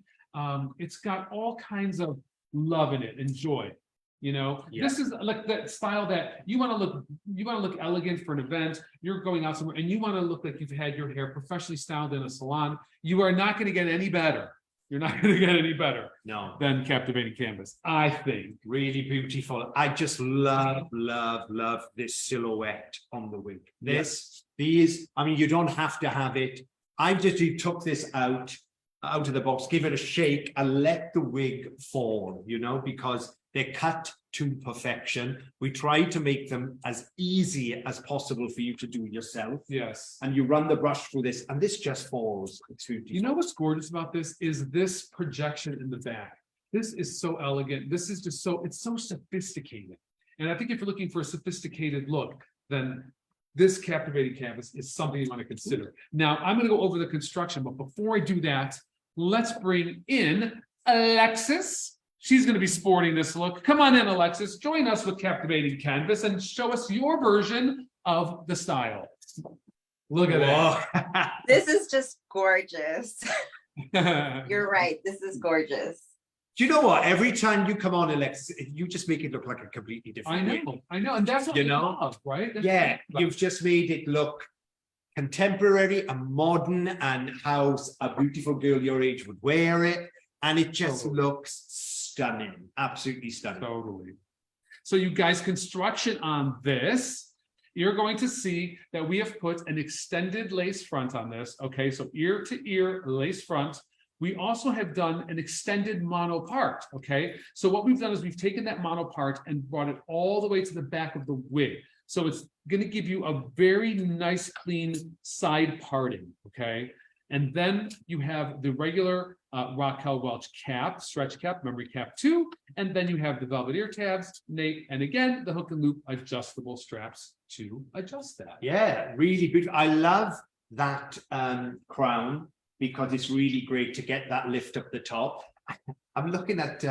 It's got all kinds of love in it and joy. You know, Yeah. This is like that style that you want to look elegant for an event. You're going out somewhere and you want to look like you've had your hair professionally styled in a salon. You are not going to get any better. You're not going to get any better No, than Captivating Canvas, I think. really beautiful. I just love this silhouette on the wig. These, I mean, you don't have to have it. I just took this out of the box, give it a shake and let the wig fall, you know, because they're cut to perfection. We try to make them as easy as possible for you to do yourself. Yes. And you run the brush through this and this just falls. It's beautiful. You know what's gorgeous about this is this projection in the back. This is so elegant. This is just so, it's so sophisticated. And I think if you're looking for a sophisticated look, then this Captivating Canvas is something you want to consider. Now, I'm going to go over the construction, but before I do that, let's bring in Alexis. She's going to be sporting this look. Come on in, Alexis. Join us with Captivating Canvas and show us your version of the style. Look at that. This is just gorgeous. You're right. This is gorgeous. Do you know what? Every time you come on, Alexis, you just make it look like a completely different wig. I know. And that's what You we know? love, right? That's Yeah, what we love. you've just made it look contemporary and modern and how a beautiful girl your age would wear it. And it just Totally. looks stunning, absolutely stunning. Totally. So you guys, construction on this, you're going to see that we have put an extended lace front on this. Okay, so ear to ear lace front. We also have done an extended mono part. Okay, so what we've done is we've taken that mono part and brought it all the way to the back of the wig. So it's going to give you a very nice, clean side parting. Okay, and then you have the regular Raquel Welch cap, stretch cap, memory cap 2, and then you have the velvet ear tabs, nape, and again, the hook and loop adjustable straps to adjust that. Yeah, really beautiful. I love that crown because it's really great to get that lift up the top. I'm looking at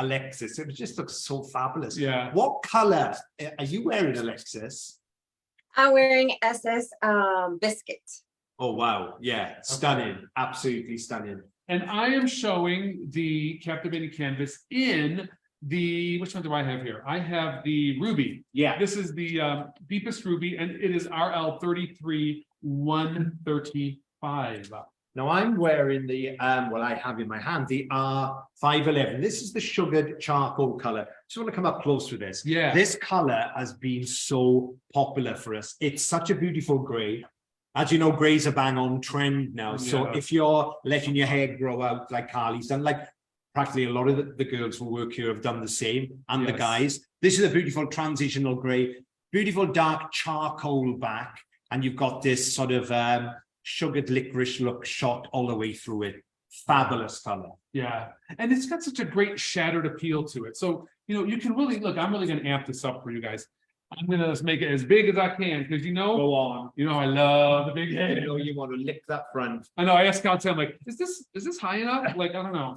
Alexis. It just looks so fabulous. Yeah. What color are you wearing, Alexis? I'm wearing SS Biscuit. Oh, wow. Yeah, stunning. Absolutely stunning. And I am showing the Captivating Canvas in which one do I have here? I have the Ruby. Yeah. This is the deepest Ruby, and it is RL 33 135. Now I'm wearing the, well, I have in my hand the R511. This is the sugared charcoal color. Just want to come up close with this. Yeah. This color has been so popular for us. It's such a beautiful gray. As you know, grays are bang on trend now. So Yeah. if you're letting your hair grow out like Carly's done, like practically a lot of the girls who work here have done the same, and the Yes. guys. This is a beautiful transitional gray, beautiful dark charcoal back, and you've got this sort of sugared licorice look shot all the way through it. Fabulous color. Yeah, and it's got such a great shattered appeal to it. So, you know, you can really look, I'm really gonna amp this up for you guys. I'm gonna just make it as big as I can, because Go on. you know, I love the big You head. know you want to lick that front. I know, I asked Conte, I'm like, is this high enough? Like, I don't know.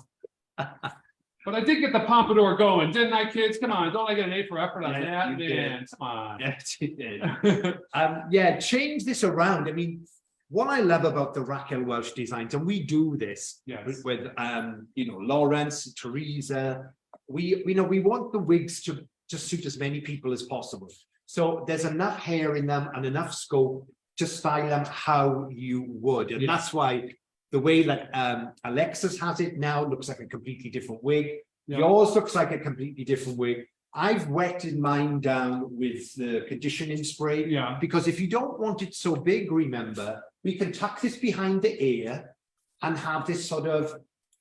But I did get the pompadour going, didn't I, kids? Come on, don't I get an A for effort on Yeah, that? you did. Man, come on. Yes, it did. Yeah, change this around. I mean, what I love about the Raquel Welch designs, and we do this Yes. with you know, Lawrence, Teresa, we want the wigs to just suit as many people as possible. So there's enough hair in them and enough scope to style them how you would. And Yeah. that's why the way that Alexis has it now looks like a completely different wig. Yeah. Yours looks like a completely different wig. I've wetted mine down with the conditioning spray. Yeah. Because if you don't want it so big, remember, we can tuck this behind the ear and have this sort of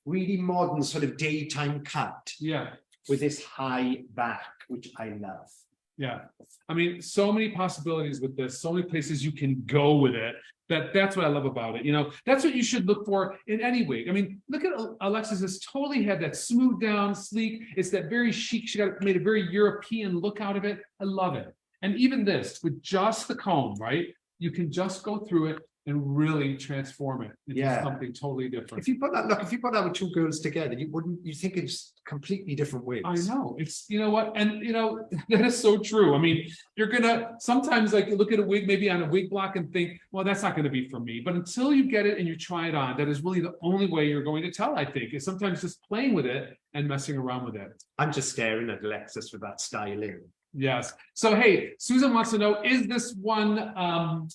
really modern sort of daytime cut Yeah. with this high back, which I love. Yeah, I mean, so many possibilities with this, so many places you can go with it. That's what I love about it. You know, that's what you should look for in any wig. I mean, look at Alexis has totally had that smooth down, sleek. It's that very chic. She made a very European look out of it. I love it. And even this with just the comb, right? You can just go through it and really transform it into Yeah. something totally different. If you put that with two girls together, you think it's completely different wigs. I know, it's, you know what, and you know, that is so true. I mean, you're gonna sometimes like look at a wig, maybe on a wig block, and think, well, that's not gonna be for me. But until you get it and you try it on, that is really the only way you're going to tell, I think, is sometimes just playing with it and messing around with it. I'm just staring at Alexis with that styling. Yes. So hey, Susan wants to know, is this one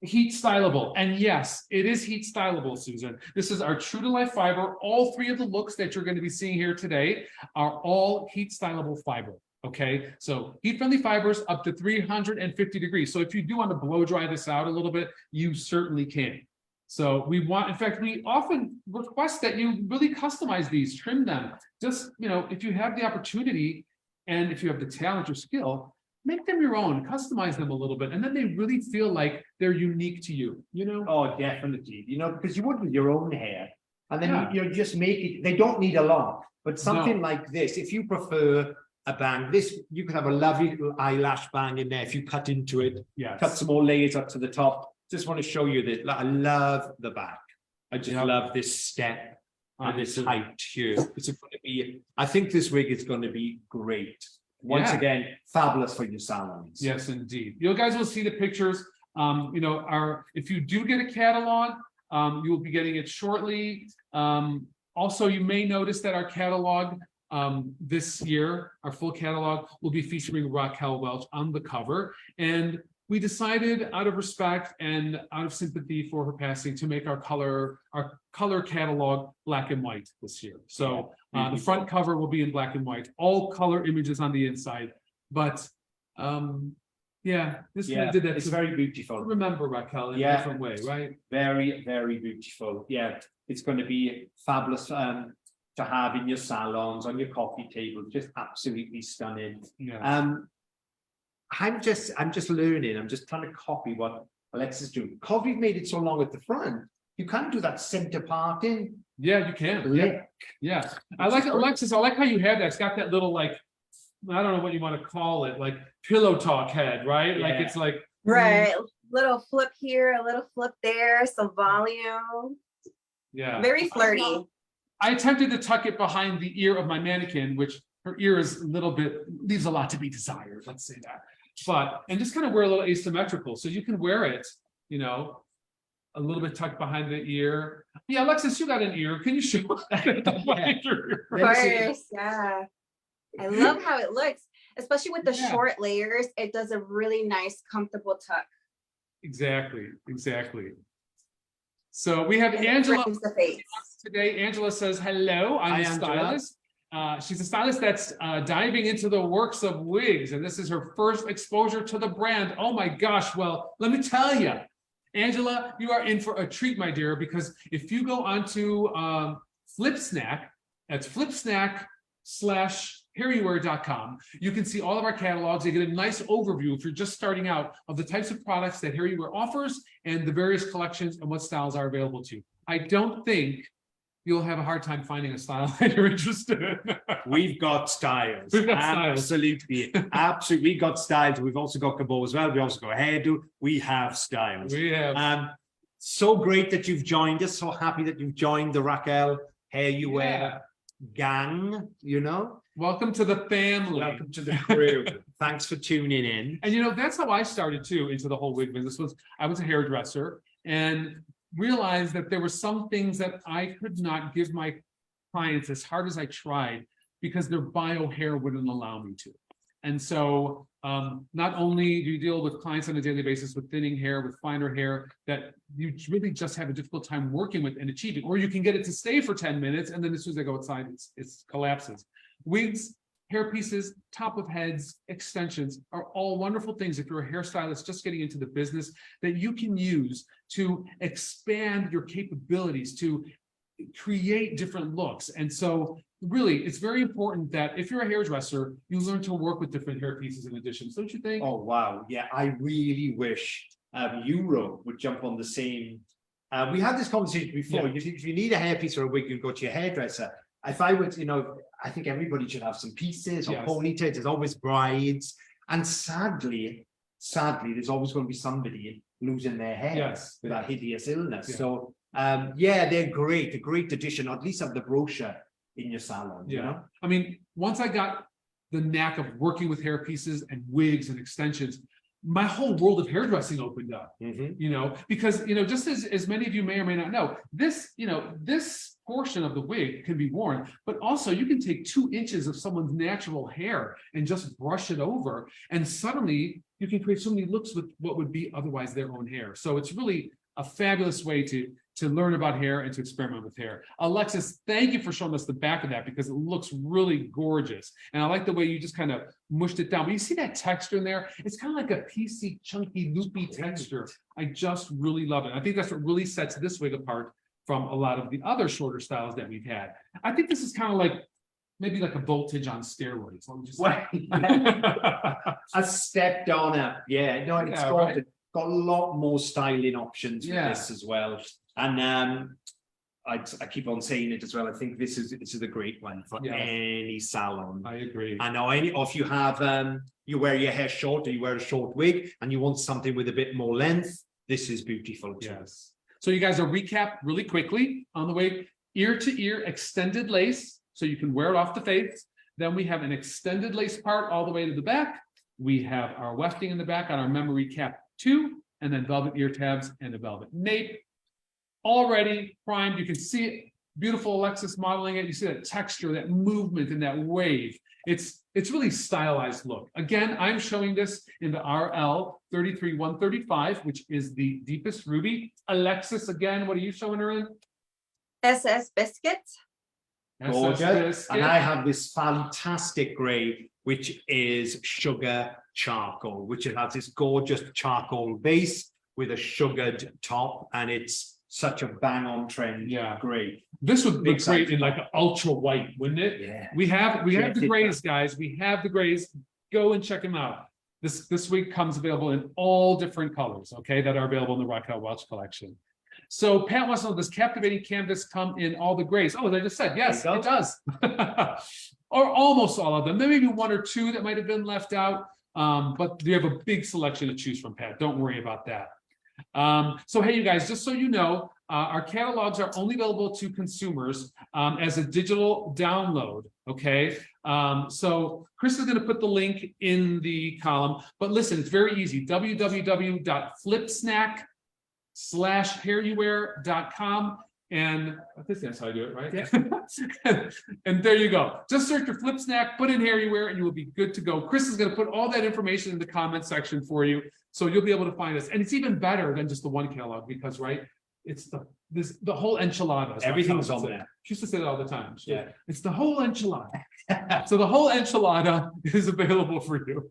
heat styleable? And yes, it is heat styleable, Susan. This is our true to life fiber. All three of the looks that you're going to be seeing here today are all heat styleable fiber. Okay, so heat friendly fibers up to 350 degrees. So if you do want to blow dry this out a little bit, you certainly can. So in fact, we often request that you really customize these, trim them. Just, you know, if you have the opportunity and if you have the talent or skill, make them your own, customize them a little bit, and then they really feel like they're unique to you, you know? Oh, definitely. You know, because you would with your own hair. And then Yeah. you just make it, they don't need a lot, but something like this, if you prefer a bang, this, you can have a lovely little eyelash bang in there if you cut into it, Yes. cut some more layers up to the top. Just want to show you that I love the back. I just Yeah. love this step and this height here. It's going to be, I think this wig is going to be great. Once Yeah. again, fabulous for your salons. Yes, indeed. You guys will see the pictures. You know, if you do get a catalog, you will be getting it shortly. Also, you may notice that our catalog this year, our full catalog will be featuring Raquel Welch on the cover. And we decided, out of respect and out of sympathy for her passing, to make our color catalog black and white this year. So the front cover will be in black and white, all color images on the inside. But yeah, this one did that it's to very beautiful. remember Raquel in a Yeah. different way, right? Very, very beautiful. Yeah, it's going to be fabulous to have in your salons, on your coffee table. Just absolutely stunning. Yeah. I'm just learning. I'm just trying to copy what Alexis is doing. Because we've made it so long at the front, you can't do that center parting. Yeah, you can. Yeah. Lick. Yeah. I like Alexis. I like how you have that. It's got that little, like, I don't know what you want to call it, like pillow talk head, right? Like Yeah. it's like Right, little flip here, a little flip there, some volume, yeah. very flirty. I attempted to tuck it behind the ear of my mannequin, which her ear is a little bit, leaves a lot to be desired. Let's say that. But, and just kind of wear a little asymmetrical. So you can wear it, you know, a little bit tucked behind the ear. Yeah, Alexis, you got an ear. Can you show that? Of course, yeah. I love how it looks, especially with the Yeah. short layers. It does a really nice, comfortable tuck. Exactly. So we have And it Angela frames the face. today. Angela says, hello, I'm Hi, a Angela. stylist. She's a stylist that's diving into the works of wigs, and this is her first exposure to the brand. Oh my gosh, well, let me tell you, Angela, you are in for a treat, my dear, because if you go onto FlipSnack, that's FlipSnack/HairUWear.com, you can see all of our catalogs. You get a nice overview if you're just starting out of the types of products that HairUWear offers and the various collections and what styles are available to you. I don't think you'll have a hard time finding a style that you're interested in. We've got styles. We've got styles. Absolutely. Absolutely. We've got styles. We've also got cabot as well. We also got hairdo. We have styles. We have. So great that you've joined us. So happy that you've joined the Raquel HairUWear gang, you know. Welcome to the family. Welcome to the crew. Thanks for tuning in. And you know, that's how I started too into the whole wig business. I was a hairdresser and realized that there were some things that I could not give my clients as hard as I tried because their bio hair wouldn't allow me to. And so not only do you deal with clients on a daily basis with thinning hair, with finer hair that you really just have a difficult time working with and achieving, or you can get it to stay for 10 minutes and then as soon as they go outside, it collapses. Wigs, hair pieces, top of heads, extensions are all wonderful things if you're a hairstylist just getting into the business that you can use to expand your capabilities, to create different looks. And so really, it's very important that if you're a hairdresser, you learn to work with different hair pieces and additions, don't you think? Oh, wow. Yeah, I really wish Euro would jump on the same. We had this conversation before. Yeah. If you need a hairpiece or a wig, you go to your hairdresser. If I would, I think everybody should have some pieces or ponytails. There's always brides. And sadly, there's always going to be somebody losing their hair with that hideous illness. Yeah. So, they're great. A great addition, or at least have the brochure in your salon. Yeah. You know? I mean, once I got the knack of working with hair pieces and wigs and extensions, my whole world of hairdressing opened up, because, just as many of you may or may not know, this portion of the wig can be worn, but also you can take 2 inches of someone's natural hair and just brush it over. And suddenly you can create so many looks with what would be otherwise their own hair. So it's really a fabulous way to learn about hair and to experiment with hair. Alexis, thank you for showing us the back of that because it looks really gorgeous. And I like the way you just kind of mushed it down. But you see that texture in there? It's kind of like a piecey, chunky, loopy texture. I just really love it. I think that's what really sets this wig apart from a lot of the other shorter styles that we've had. I think this is kind of like, maybe like a voltage on steroids. Let me just a stepped on up. Yeah, no, it's got a lot more styling options for this as well. And I keep on saying it as well. I think this is a great one for any salon. I agree. I know if you have you wear your hair short or you wear a short wig and you want something with a bit more length, this is beautiful too. Yes. So you guys, a recap really quickly on the wig: ear to ear extended lace, so you can wear it off the face. Then we have an extended lace part all the way to the back. We have our wefting in the back on our memory cap 2, and then velvet ear tabs and a velvet nape. Already primed, you can see it. Beautiful Alexis modeling it. You see that texture, that movement, and that wave. It's really stylized look. Again, I'm showing this in the RL 33135, which is the deepest ruby. Alexis, again, what are you showing her in? SS Biscuit. Gorgeous. And I have this fantastic gray, which is sugar charcoal, which it has this gorgeous charcoal base with a sugared top, and it's such a bang-on trend. Yeah, gray. This would look great in like an ultra white, wouldn't it? Yeah. We have the grays, guys. We have the grays. Go and check them out. This wig comes available in all different colors, okay, that are available in the Raquel Welch collection. So Pat wants to know, does captivating canvas come in all the grays? Oh, as I just said, yes, it does. Or almost all of them. There may be 1 or 2 that might have been left out, but you have a big selection to choose from, Pat. Don't worry about that. So hey, you guys, just so you know, our catalogs are only available to consumers as a digital download, okay? So Chris is going to put the link in the column, but listen, it's very easy. www.flipsnack/hairuwear.com. And I think that's how I do it, right? And there you go. Just search for Flip Snack, put in HairUWear, and you will be good to go. Chris is going to put all that information in the comment section for you, so you'll be able to find us. And it's even better than just the 1 kilo because, right? It's the whole enchilada. Everything's on there. She used to say that all the time. Yeah. It's the whole enchilada. So the whole enchilada is available for you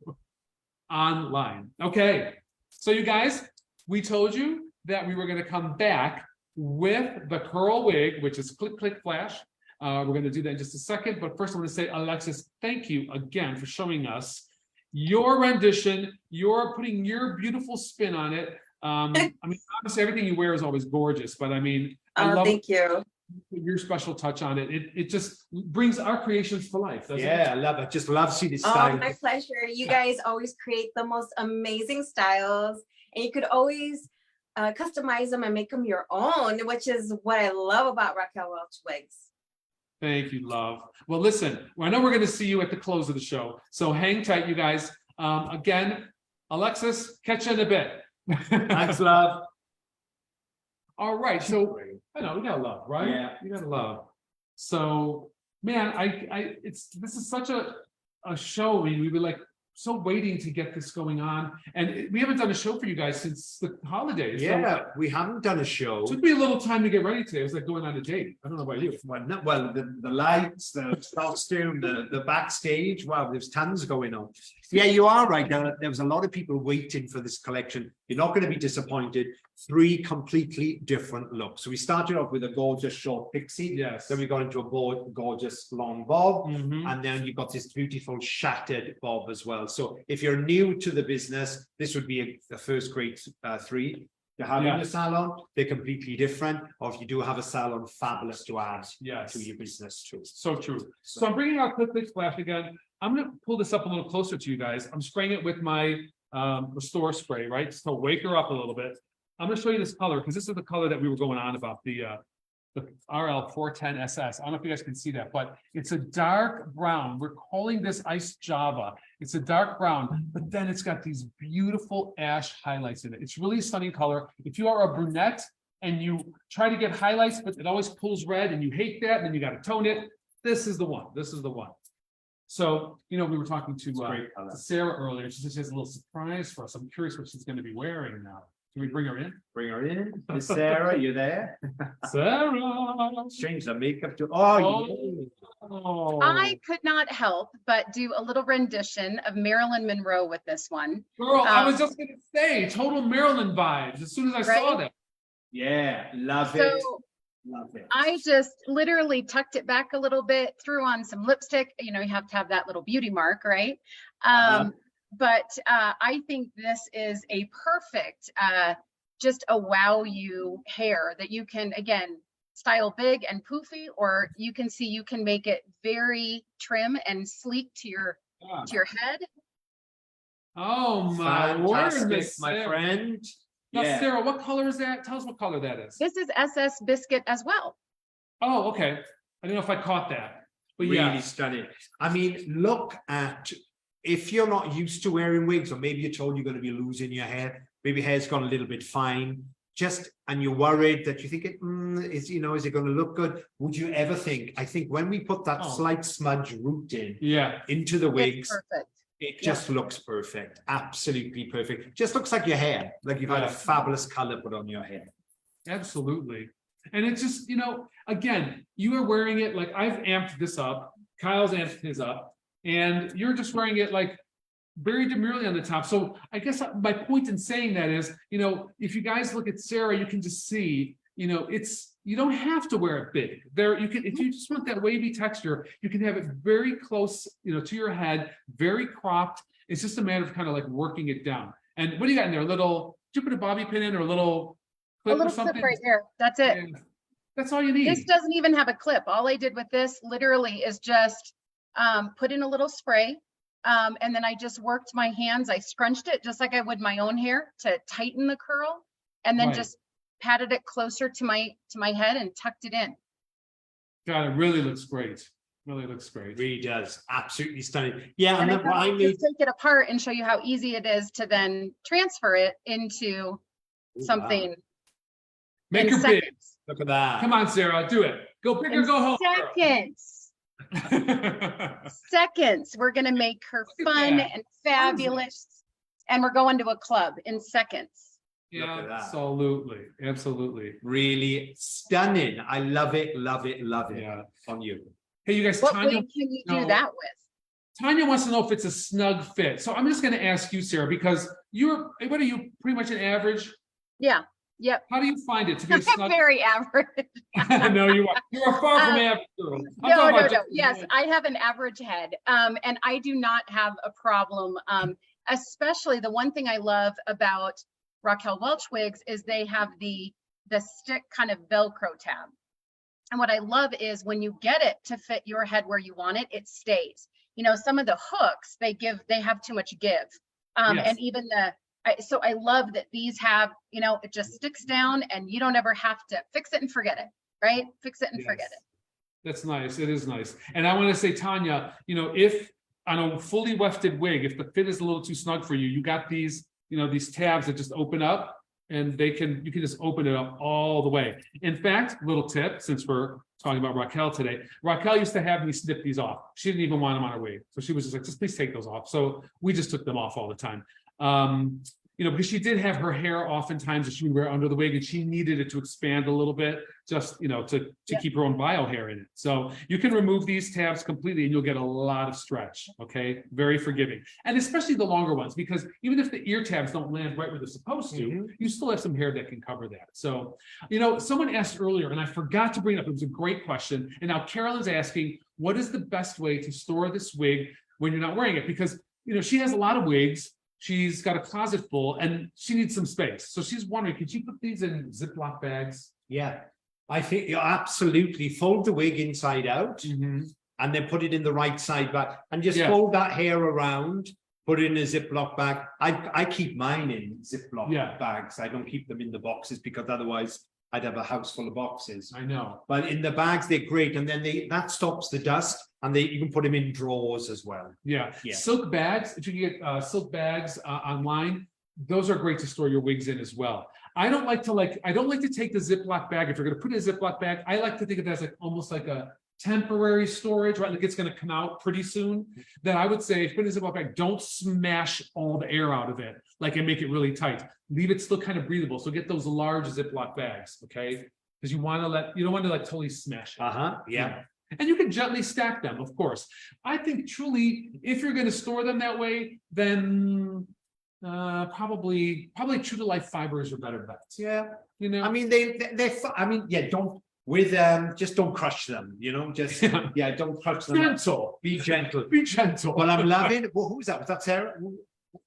online. Okay. So you guys, we told you that we were going to come back with the curl wig, which is click, click, flash. We're going to do that in just a second. But first, I want to say, Alexis, thank you again for showing us your rendition. You're putting your beautiful spin on it. I mean, obviously, everything you wear is always gorgeous, but I mean, I love thank you. your special touch on it. It just brings our creations to life. Doesn't Yeah, it? I love it. Just love seeing this Oh, style. my pleasure. You guys always create the most amazing styles, and you could always customize them and make them your own, which is what I love about Raquel Welch wigs. Thank you, love. Well, listen, I know we're going to see you at the close of the show, so hang tight, you guys. Again, Alexis, catch you in a bit. Thanks, love. All right, so I know we gotta love, right? Yeah. You gotta love. So, man, this is such a show. I mean, we were like so waiting to get this going on, and we haven't done a show for you guys since the holidays. So Yeah, we haven't done a show. it took me a little time to get ready today. It was like going on a date. I don't know about you. Well, the lights, the costume, the backstage. Wow, there's tons going on. Yeah, you are right. There was a lot of people waiting for this collection. You're not going to be disappointed. 3 completely different looks. So we started off with a gorgeous short pixie. Yes. Then we got into a gorgeous long bob. Mhm. And then you've got this beautiful shattered bob as well. So if you're new to the business, this would be a first grade 3. You have in Yeah. your salon, they're completely different. Or if you do have a salon, fabulous to add Yes. to your business too. So true. So I'm bringing out Click Click Splash again. I'm going to pull this up a little closer to you guys. I'm spraying it with my Restore spray, right? So wake her up a little bit. I'm going to show you this color because this is the color that we were going on about, the RL410SS. I don't know if you guys can see that, but it's a dark brown. We're calling this Ice Java. It's a dark brown, but then it's got these beautiful ash highlights in it. It's really a stunning color. If you are a brunette and you try to get highlights, but it always pulls red and you hate that, and then you got to tone it, this is the one. This is the one. So, you know, we were talking to Sarah earlier. She said she has a little surprise for us. I'm curious what she's going to be wearing now. Can we bring her in? Bring her in. Miss Sarah, you there? Sarah. Change the makeup to. Oh. I could not help but do a little rendition of Marilyn Monroe with this one. Girl, I was just going to say, total Maryland vibes as soon as I saw Right? that. Yeah, love So it. Love it. I just literally tucked it back a little bit, threw on some lipstick. You know, you have to have that little beauty mark, right? But I think this is a perfect, just a wow you hair that you can, again, style big and poofy, or you can see you can make it very trim and sleek to your head. Oh my word, Fantastic, Miss my Sarah. friend. Now, Yeah. Sarah, what color is that? Tell us what color that is. This is SS Biscuit as well. Oh, okay. I don't know if I caught that, but Really yeah. stunning. I mean, look at, if you're not used to wearing wigs, or maybe you're told you're going to be losing your hair, maybe hair's gone a little bit fine, and you're worried that you think is it going to look good? Would you ever think? I think when we put that slight smudge root into the wigs, It's perfect. Yeah. it just looks perfect. Absolutely perfect. Just looks like your hair, like you've had a Yeah. fabulous color put on your hair. Absolutely. And it's just, again, you are wearing it like I've amped this up. Kyle's amped his up. And you're just wearing it like very demurely on the top. So I guess my point in saying that is, if you guys look at Sarah, you can just see, you don't have to wear it big. If you just want that wavy texture, you can have it very close, to your head, very cropped. It's just a matter of kind of like working it down. And what do you got in there? Did you put a bobby pin in or a little clip A little or something? clip right here. That's it. And that's all you need. This doesn't even have a clip. All I did with this literally is just put in a little spray. And then I just worked my hands. I scrunched it just like I would my own hair to tighten the curl, and then Right. just patted it closer to my head and tucked it in. God, it really looks great. Really looks great. Really does. Absolutely stunning. Yeah, And and I then what I can made. just take it apart and show you how easy it is to then transfer it into something. Make in her big. seconds. Look at that. Come on, Sarah, do it. Go big or In go home. seconds. Seconds. We're gonna make her Look at fun that. and fabulous. And we're going to a club in seconds. Look at that. Absolutely, absolutely. Really stunning. I love it, love it, love it. Yeah. On you. Hey, you guys, What Tanya. wig can you no. do that with? Tanya wants to know if it's a snug fit. So I'm just going to ask you, Sarah, because what are you, pretty much an average? Yeah. Yep. How do you find it to be a snug? Very average. No, you are. You are far from average, girl. I'm No, talking no, about no. just- Yes, I have an average head, and I do not have a problem. Especially the one thing I love about Raquel Welch wigs is they have the stick kind of Velcro tab. And what I love is when you get it to fit your head where you want it, it stays. You know, some of the hooks they have too much give. Yes. And even so I love that these have, you know, it just sticks down and you don't ever have to fix it and forget it, right? Fix it and forget Yes. it. That's nice. It is nice. And I want to say, Tanya, you know, if on a fully wefted wig, if the fit is a little too snug for you, you got these, you know, these tabs that just open up and you can just open it up all the way. In fact, little tip, since we're talking about Raquel today, Raquel used to have me snip these off. She didn't even want them on her wig. So she was just like, just please take those off. So we just took them off all the time. You know, because she did have her hair oftentimes that she would wear under the wig and she needed it to expand a little bit, just, you know, to keep her own bio hair in it. So you can remove these tabs completely and you'll get a lot of stretch. Okay. Very forgiving. And especially the longer ones, because even if the ear tabs don't land right where they're supposed to, you still have some hair that can cover that. So, you know, someone asked earlier, and I forgot to bring it up. It was a great question. And now Carolyn's asking, what is the best way to store this wig when you're not wearing it? Because, you know, she has a lot of wigs. She's got a closet full and she needs some space. So she's wondering, could you put these in Ziploc bags? Yeah. I think you absolutely fold the wig inside out and then put it in the right side back and just fold that hair around, put it in a Ziploc bag. I keep mine in Ziploc bags. I don't keep them in the boxes because otherwise I'd have a house full of boxes. I know. But in the bags, they're great. And then that stops the dust and you can put them in drawers as well. Yeah. Yeah. Silk bags, if you can get silk bags online, those are great to store your wigs in as well. I don't like to take the Ziploc bag. If you're going to put it in a Ziploc bag, I like to think of it as like almost like a temporary storage, right? Like it's going to come out pretty soon. Then I would say, if you put it in a Ziploc bag, don't smash all the air out of it, like, and make it really tight. Leave it still kind of breathable. So get those large Ziploc bags, okay? Because you don't want to like totally smash it. Yeah. And you can gently stack them, of course. I think truly, if you're going to store them that way, then probably true to life fibers are better bets. Yeah. You know, I mean, just don't crush them, you know, just, don't crush them. gentle. Be gentle. Be gentle. Well, I'm loving, well, who's that? Was that Sarah? Who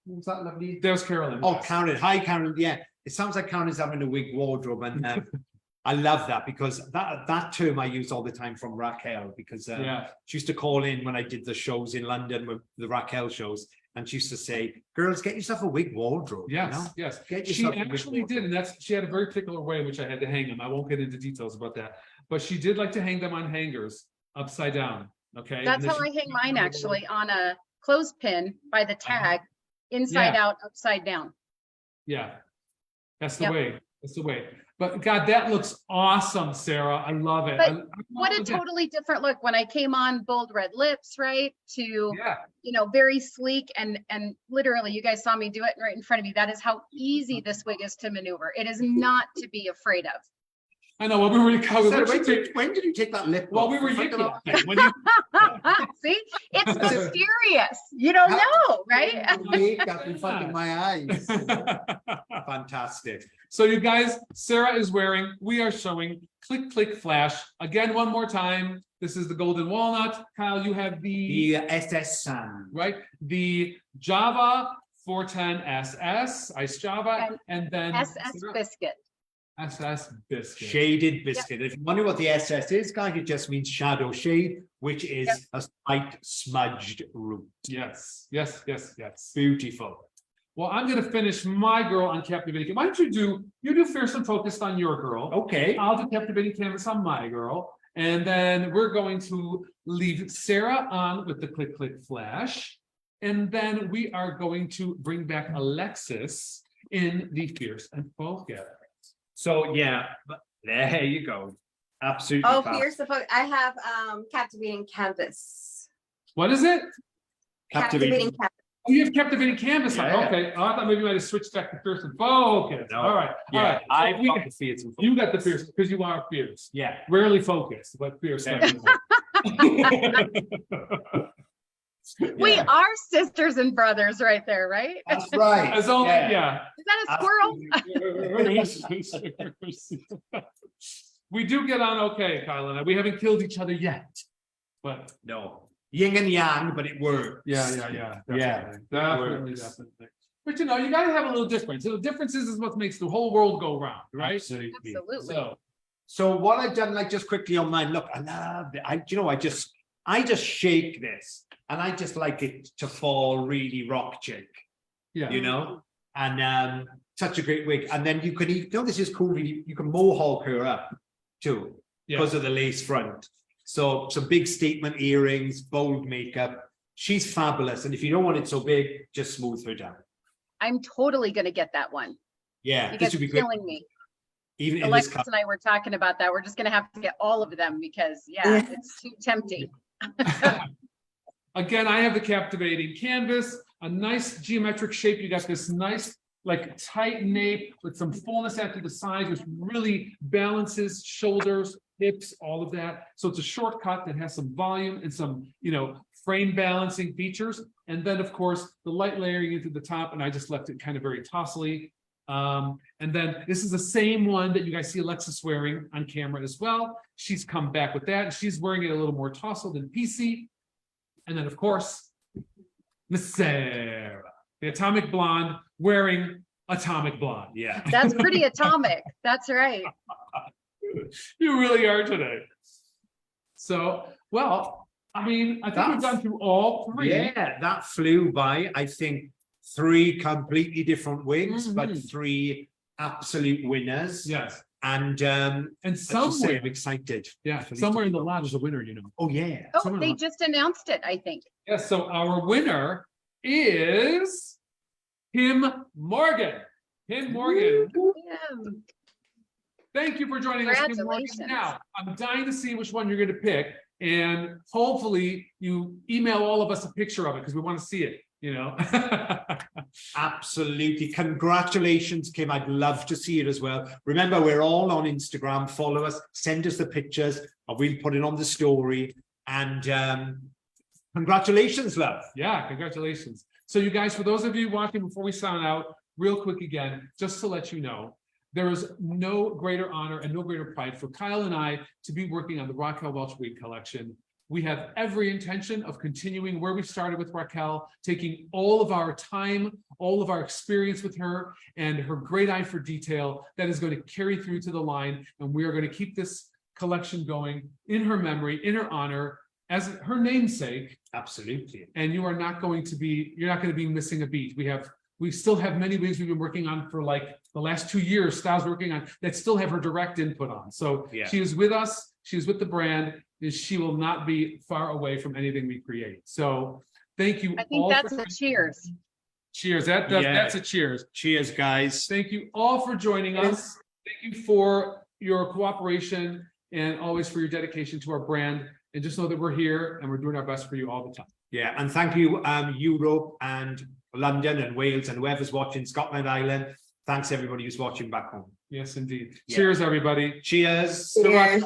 was that lovely? There's Carolyn. Oh, Karen. Hi, Karen. Yeah. It sounds like Karen's having a wig wardrobe and I love that because that term I use all the time from Raquel because she used to call in when I did the shows in London, with the Raquel shows, and she used to say, girls, get yourself a wig wardrobe. Yes, you know? yes. Get She yourself a wig actually did, wardrobe. and she had a very particular way in which I had to hang them. I won't get into details about that, but she did like to hang them on hangers upside down. Okay. That's how I hang mine actually, on a clothespin by the tag, inside out, upside down. Yeah. That's the way. That's the way. But God, that looks awesome, Sarah. I love it. But what a totally different look when I came on bold red lips, right? To, you know, very sleek and literally you guys saw me do it right in front of you. That is how easy this wig is to maneuver. It is not to be afraid of. I know. When we were when did you take that lip? While we were yicking it. When you, See, it's mysterious. You don't know, right? Makeup in front of my eyes. Fantastic. So you guys, Sarah is wearing, we are showing Click Click Flash. Again, one more time. This is the golden walnut. Kyle, you have the SS Sand. right? The Java 410 SS, Ice Java, and then SS Biscuit. SS Biscuit. Shaded biscuit. If you wonder what the SS is, guys, it just means shadow shade, which is a slight smudged root. Yes, yes, yes, yes. Beautiful. Well, I'm going to finish my girl on Captivating. Why don't you do Fierce and Focused on your girl. Okay. I'll do Captivating Canvas on my girl. And then we're going to leave Sarah on with the Click Click Flash. And then we are going to bring back Alexis in the Fierce and Focused. So yeah, but there you go. Absolutely. Oh, fab. here's the photo. I have captivating canvas. What is it? Captivating canvas. Oh, you have captivating canvas on. Yeah. Okay. Oh, I thought maybe you might have switched back to fierce and focus. No. All right. Yeah, All right. I've So we got the fierce and you got the fierce because you are fierce. Yeah. Rarely focused, but fierce. Yeah. We Yeah. are sisters and brothers right there, right? That's right. As only, Yeah. Is that a squirrel? We do get on okay, Kyle and I. We haven't killed each other yet. But No. Yin and yang, but it works. yeah. Definitely. But you know, you gotta have a little difference. So the differences is what makes the whole world go round, right? Absolutely. Absolutely. So what I've done, like just quickly on mine, look, I love it. I just shake this and I just like it to fall really rock chick, yeah. you know, and such a great wig. And then you can, you know, this is cool, really, you can mohawk her up too, because of the lace front. So some big statement earrings, bold makeup. She's fabulous. And if you don't want it so big, just smooth her down. I'm totally gonna get that one. Yeah, You this guys would be are great. killing me. Even in this Alexis color. and I were talking about that. We're just gonna have to get all of them because it's too tempting. Again, I have the captivating canvas, a nice geometric shape. You got this nice, like tight nape with some fullness out to the sides, which really balances shoulders, hips, all of that. So it's a shortcut that has some volume and some, you know, frame balancing features. And then, of course, the light layering into the top, and I just left it kind of very tossily. And then this is the same one that you guys see Alexis wearing on camera as well. She's come back with that, and she's wearing it a little more tousled than PC. And then, of course, Miss Sarah, the atomic blonde, wearing atomic blonde. Yeah. That's pretty atomic. That's right. You really are today. So, well, I mean, I think we've gone through all three. Yeah, that flew by. I think 3 completely different wigs, but 3 absolute winners. Yes. And And I'm somewhere, excited. yeah, somewhere in the lot is a winner, you know. Oh yeah. Oh, Someone they else. just announced it, I think. Yes, so our winner is Kim Morgan. Kim Morgan. Yeah. Thank you for joining us, Kim Morgan. Congratulations. Now, I'm dying to see which one you're going to pick, and hopefully you email all of us a picture of it because we want to see it, you know. Absolutely. Congratulations, Kim. I'd love to see it as well. Remember, we're all on Instagram. Follow us, send us the pictures, and we'll put it on the story. And congratulations, love. Yeah, congratulations. So you guys, for those of you watching, before we sign out, real quick again, just to let you know, there is no greater honor and no greater pride for Kyle and I to be working on the Raquel Welch wig collection. We have every intention of continuing where we started with Raquel, taking all of our time, all of our experience with her, and her great eye for detail that is going to carry through to the line. And we are going to keep this collection going in her memory, in her honor, as her namesake. Absolutely. And you're not going to be missing a beat. We still have many wigs we've been working on for like the last 2 years, Styles working on, that still have her direct input on. So she is with us, she is with the brand, and she will not be far away from anything we create. So thank you. I think all that's for, a cheers. cheers. That's a cheers. Cheers, guys. Thank you all for joining us. Thank you for your cooperation and always for your dedication to our brand. And just know that we're here and we're doing our best for you all the time. Yeah, and thank you, Europe and London and Wales and whoever's watching, Scotland, Ireland. Thanks everybody who's watching back home. Yes, indeed. Yeah. Cheers, everybody. Cheers. Cheers.